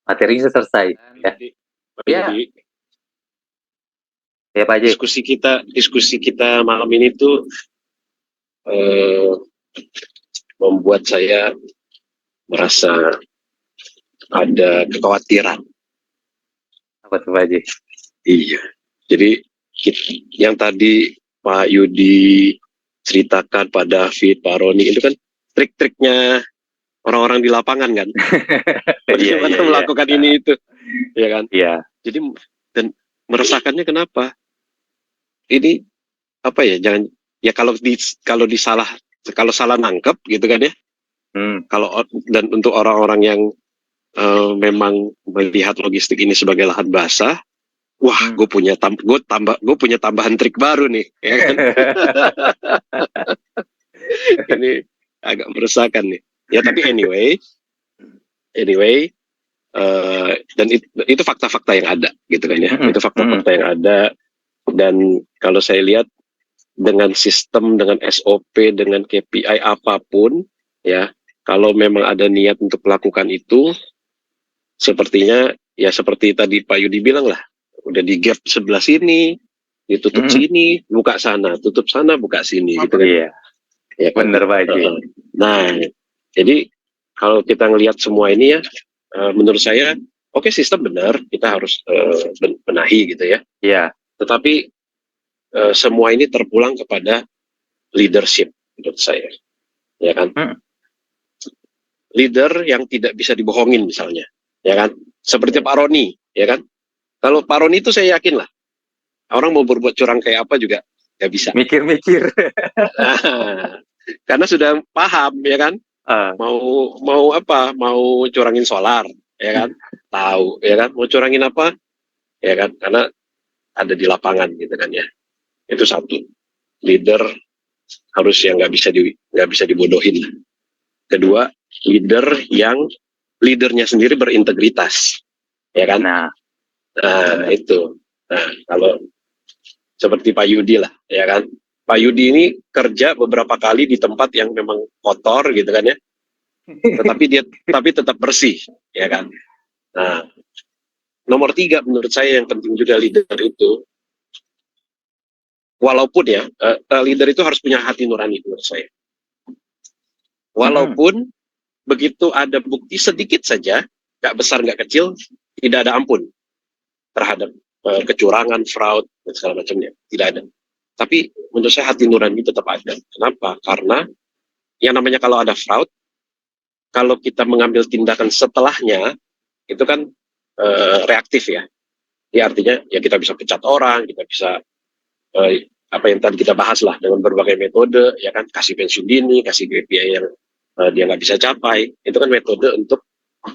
Materinya selesai. Ya. Ya. Ya Pak Haji. Diskusi kita malam ini tuh membuat saya merasa ada kekhawatiran. Apa tuh Pak Haji? Iya. Jadi yang tadi Pak Yudi ceritakan, Pak David, Pak Roni, itu kan trik-triknya orang-orang di lapangan kan. Bagaimana melakukan ini itu, ya kan? Iya. Jadi dan meresahkannya kenapa? Ini apa ya? Jangan ya kalau salah nangkep gitu kan ya. Kalau dan untuk orang-orang yang memang melihat logistik ini sebagai lahan basah, wah, gue punya tambahan trik baru nih, ya kan? Ini agak meresahkan nih. Ya tapi anyway, dan itu fakta-fakta yang ada, gitu kan ya. Itu fakta-fakta yang ada, dan kalau saya lihat dengan sistem, dengan SOP, dengan KPI apapun, ya, kalau memang ada niat untuk melakukan itu, sepertinya ya seperti tadi Pak Yudi bilang lah, udah di gap sebelah sini, ditutup sini, buka sana, tutup sana, buka sini, gitu kan. Iya. Ya, bener Pak Haji. Nah, jadi kalau kita ngelihat semua ini ya, menurut saya, oke, sistem benar, kita harus benahi gitu ya. Iya. Tetapi semua ini terpulang kepada leadership menurut saya, ya kan? Leader yang tidak bisa dibohongin misalnya, ya kan? Seperti Pak Roni, ya kan? Kalau Pak Roni itu saya yakin lah, orang mau berbuat curang kayak apa juga nggak bisa. Mikir-mikir. Karena sudah paham, ya kan? Mau apa? Mau curangin solar, ya kan? Tahu, ya kan? Mau curangin apa? Ya kan? Karena ada di lapangan gitu kan ya. Itu satu. Leader harus yang nggak bisa dibodohin. Kedua, leader yang leadernya sendiri berintegritas, ya kan? Nah itu. Nah, kalau seperti Pak Yudi lah, ya kan? Pak Yudi ini kerja beberapa kali di tempat yang memang kotor gitu kan ya, tapi tetap bersih, ya kan? Nah, nomor 3 menurut saya yang penting juga leader itu, walaupun ya leader itu harus punya hati nurani menurut saya. Walaupun begitu ada bukti sedikit saja, nggak besar nggak kecil, tidak ada ampun terhadap kecurangan, fraud dan segala macamnya, tidak ada. Tapi menurut saya hati nurani tetap ada. Kenapa? Karena yang namanya kalau ada fraud, kalau kita mengambil tindakan setelahnya, itu kan reaktif ya. Ya artinya ya kita bisa pecat orang, kita bisa apa yang tadi kita bahas lah dengan berbagai metode, ya kan, kasih pensiun dini, kasih KPI yang dia nggak bisa capai, itu kan metode untuk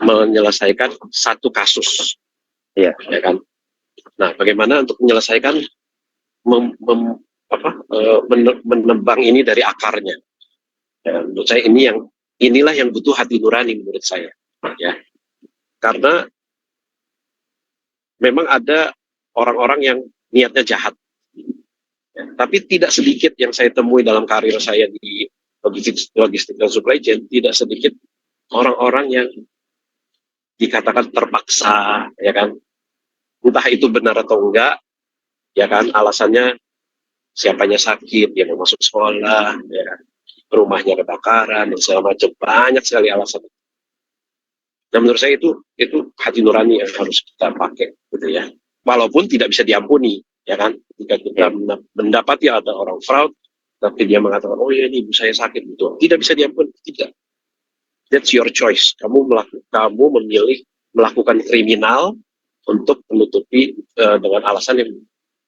menyelesaikan satu kasus, ya kan. Nah, bagaimana untuk menyelesaikan menebang ini dari akarnya? Ya, menurut saya inilah yang butuh hati nurani menurut saya, ya. Karena memang ada orang-orang yang niatnya jahat, ya, tapi tidak sedikit yang saya temui dalam karir saya di logistik dan supply chain, tidak sedikit orang-orang yang dikatakan terpaksa, ya kan, entah itu benar atau enggak, ya kan, alasannya siapanya sakit, dia mau masuk sekolah, ya kan, rumahnya kebakaran dan segala macam, banyak sekali alasan. Nah, menurut saya itu hati nurani yang harus kita pakai, gitu ya. Walaupun tidak bisa diampuni, ya kan. Jika kita mendapati ada orang fraud, tapi dia mengatakan, oh ya ini ibu saya sakit, gitu. Tidak bisa diampuni, tidak. That's your choice. Kamu memilih melakukan kriminal untuk menutupi dengan alasan yang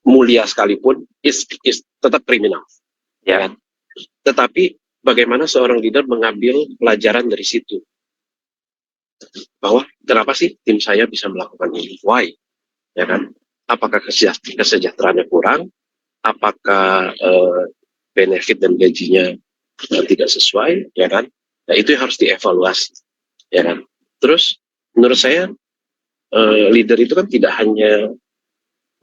mulia sekalipun, is tetap kriminal, ya kan. Tetapi bagaimana seorang leader mengambil pelajaran dari situ? Bahwa kenapa sih tim saya bisa melakukan ini? Why? Ya kan? Apakah kesejahteraannya kurang? Apakah benefit dan gajinya tidak sesuai? Ya kan? Nah, itu yang harus dievaluasi. Ya kan? Terus menurut saya leader itu kan tidak hanya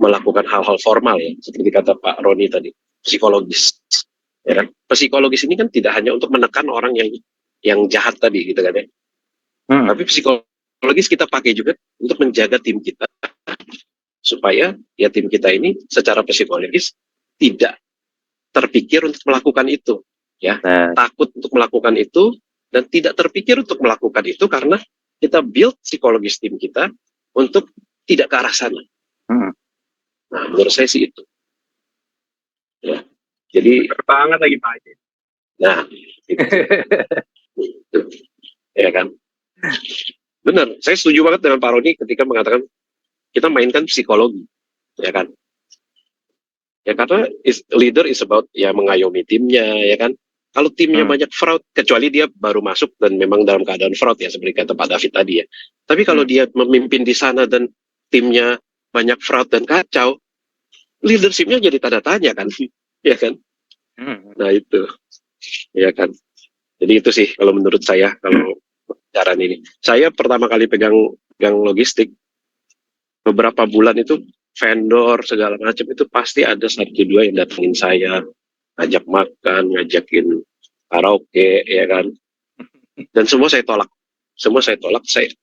melakukan hal-hal formal ya, seperti kata Pak Roni tadi, psikologis. Ya kan? Psikologis ini kan tidak hanya untuk menekan orang yang jahat tadi gitu kan ya. Tapi psikologis kita pakai juga untuk menjaga tim kita supaya ya tim kita ini secara psikologis tidak terpikir untuk melakukan itu, ya, takut untuk melakukan itu dan tidak terpikir untuk melakukan itu karena kita build psikologis tim kita untuk tidak ke arah sana. Nah, menurut saya sih itu. Ya, jadi banget lagi Pak Haji. Nah, itu. Ya kan. Benar, saya setuju banget dengan Pak Roni ketika mengatakan kita mainkan psikologi, ya kan? Ya karena leader is about ya mengayomi timnya, ya kan? Kalau timnya banyak fraud, kecuali dia baru masuk dan memang dalam keadaan fraud ya, seperti kata Pak David tadi ya. Tapi kalau dia memimpin di sana dan timnya banyak fraud dan kacau, leadershipnya jadi tanda tanya kan, ya kan? Nah itu, ya kan? Jadi itu sih kalau menurut saya kalau pembicaraan ini. Saya pertama kali pegang logistik, beberapa bulan itu vendor segala macam itu pasti ada 1-2 yang datengin saya, ngajak makan, ngajakin karaoke, ya kan. Dan semua saya tolak.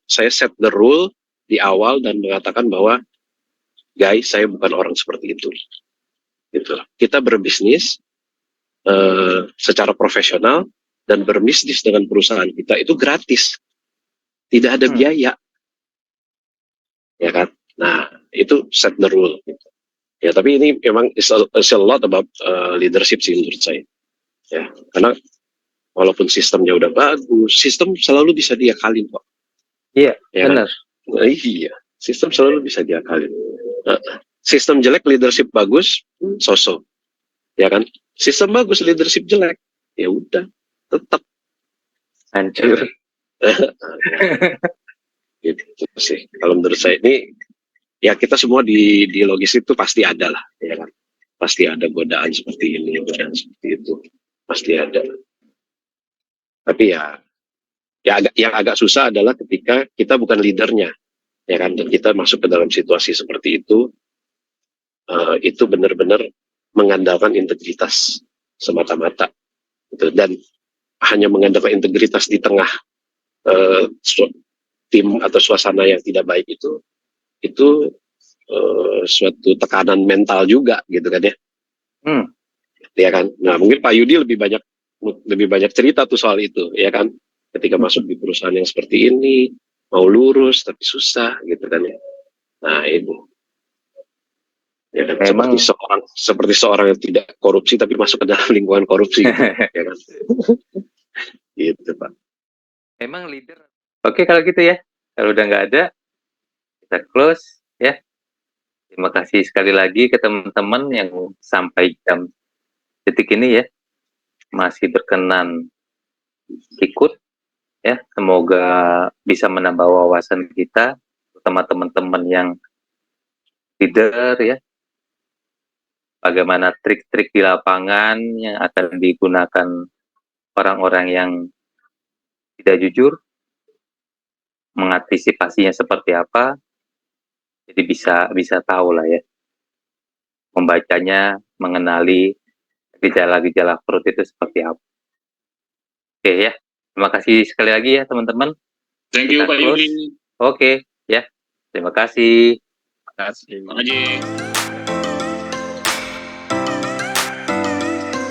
Saya set the rule di awal dan mengatakan bahwa guys, saya bukan orang seperti itu. Gitu. Kita berbisnis secara profesional dan berbisnis dengan perusahaan kita itu gratis, tidak ada biaya, ya kan. Nah itu set the rule gitu. Ya tapi ini memang is a lot about leadership sih menurut saya. ya, karena walaupun sistemnya udah bagus, sistem selalu bisa diakalin kok. Iya, Ya kan? benar. Nah, iya, sistem selalu bisa diakalin. Nah, sistem jelek, leadership bagus, sosok, ya kan? Sistem bagus, leadership jelek, ya udah, tetap Hancur. gitu sih. Kalau menurut saya ini, ya kita semua di logistik itu pasti ada lah, ya kan? Pasti ada godaan seperti ini, godaan seperti itu, pasti ada. Tapi ya yang agak susah adalah ketika kita bukan leadernya, ya kan, dan kita masuk ke dalam situasi seperti itu benar-benar mengandalkan integritas semata-mata, gitu. Dan hanya mengandalkan integritas di tengah tim atau suasana yang tidak baik itu suatu tekanan mental juga, gitu kan ya. Ya kan. Nah, mungkin Pak Yudi lebih banyak cerita tuh soal itu, ya kan. Ketika masuk di perusahaan yang seperti ini, mau lurus tapi susah, gitu kan ya. Nah, itu. Ya kan, seperti seorang yang tidak korupsi tapi masuk ke dalam lingkungan korupsi, gitu, ya kan. Gitu, Pak. Emang leader. Oke, kalau gitu ya. Kalau udah nggak ada, kita close ya. Terima kasih sekali lagi ke teman-teman yang sampai jam detik ini ya masih berkenan ikut ya. Semoga bisa menambah wawasan kita, terutama teman-teman yang leader ya. Bagaimana trik-trik di lapangan yang akan digunakan orang-orang yang tidak jujur, mengantisipasinya seperti apa. Jadi bisa tahu lah ya, membacanya, mengenali gejala-gejala fraud itu seperti apa. Oke ya, terima kasih sekali lagi ya teman-teman. Thank you Kita Pak close. Yudi. Oke ya, terima kasih. Terima kasih. Terima kasih.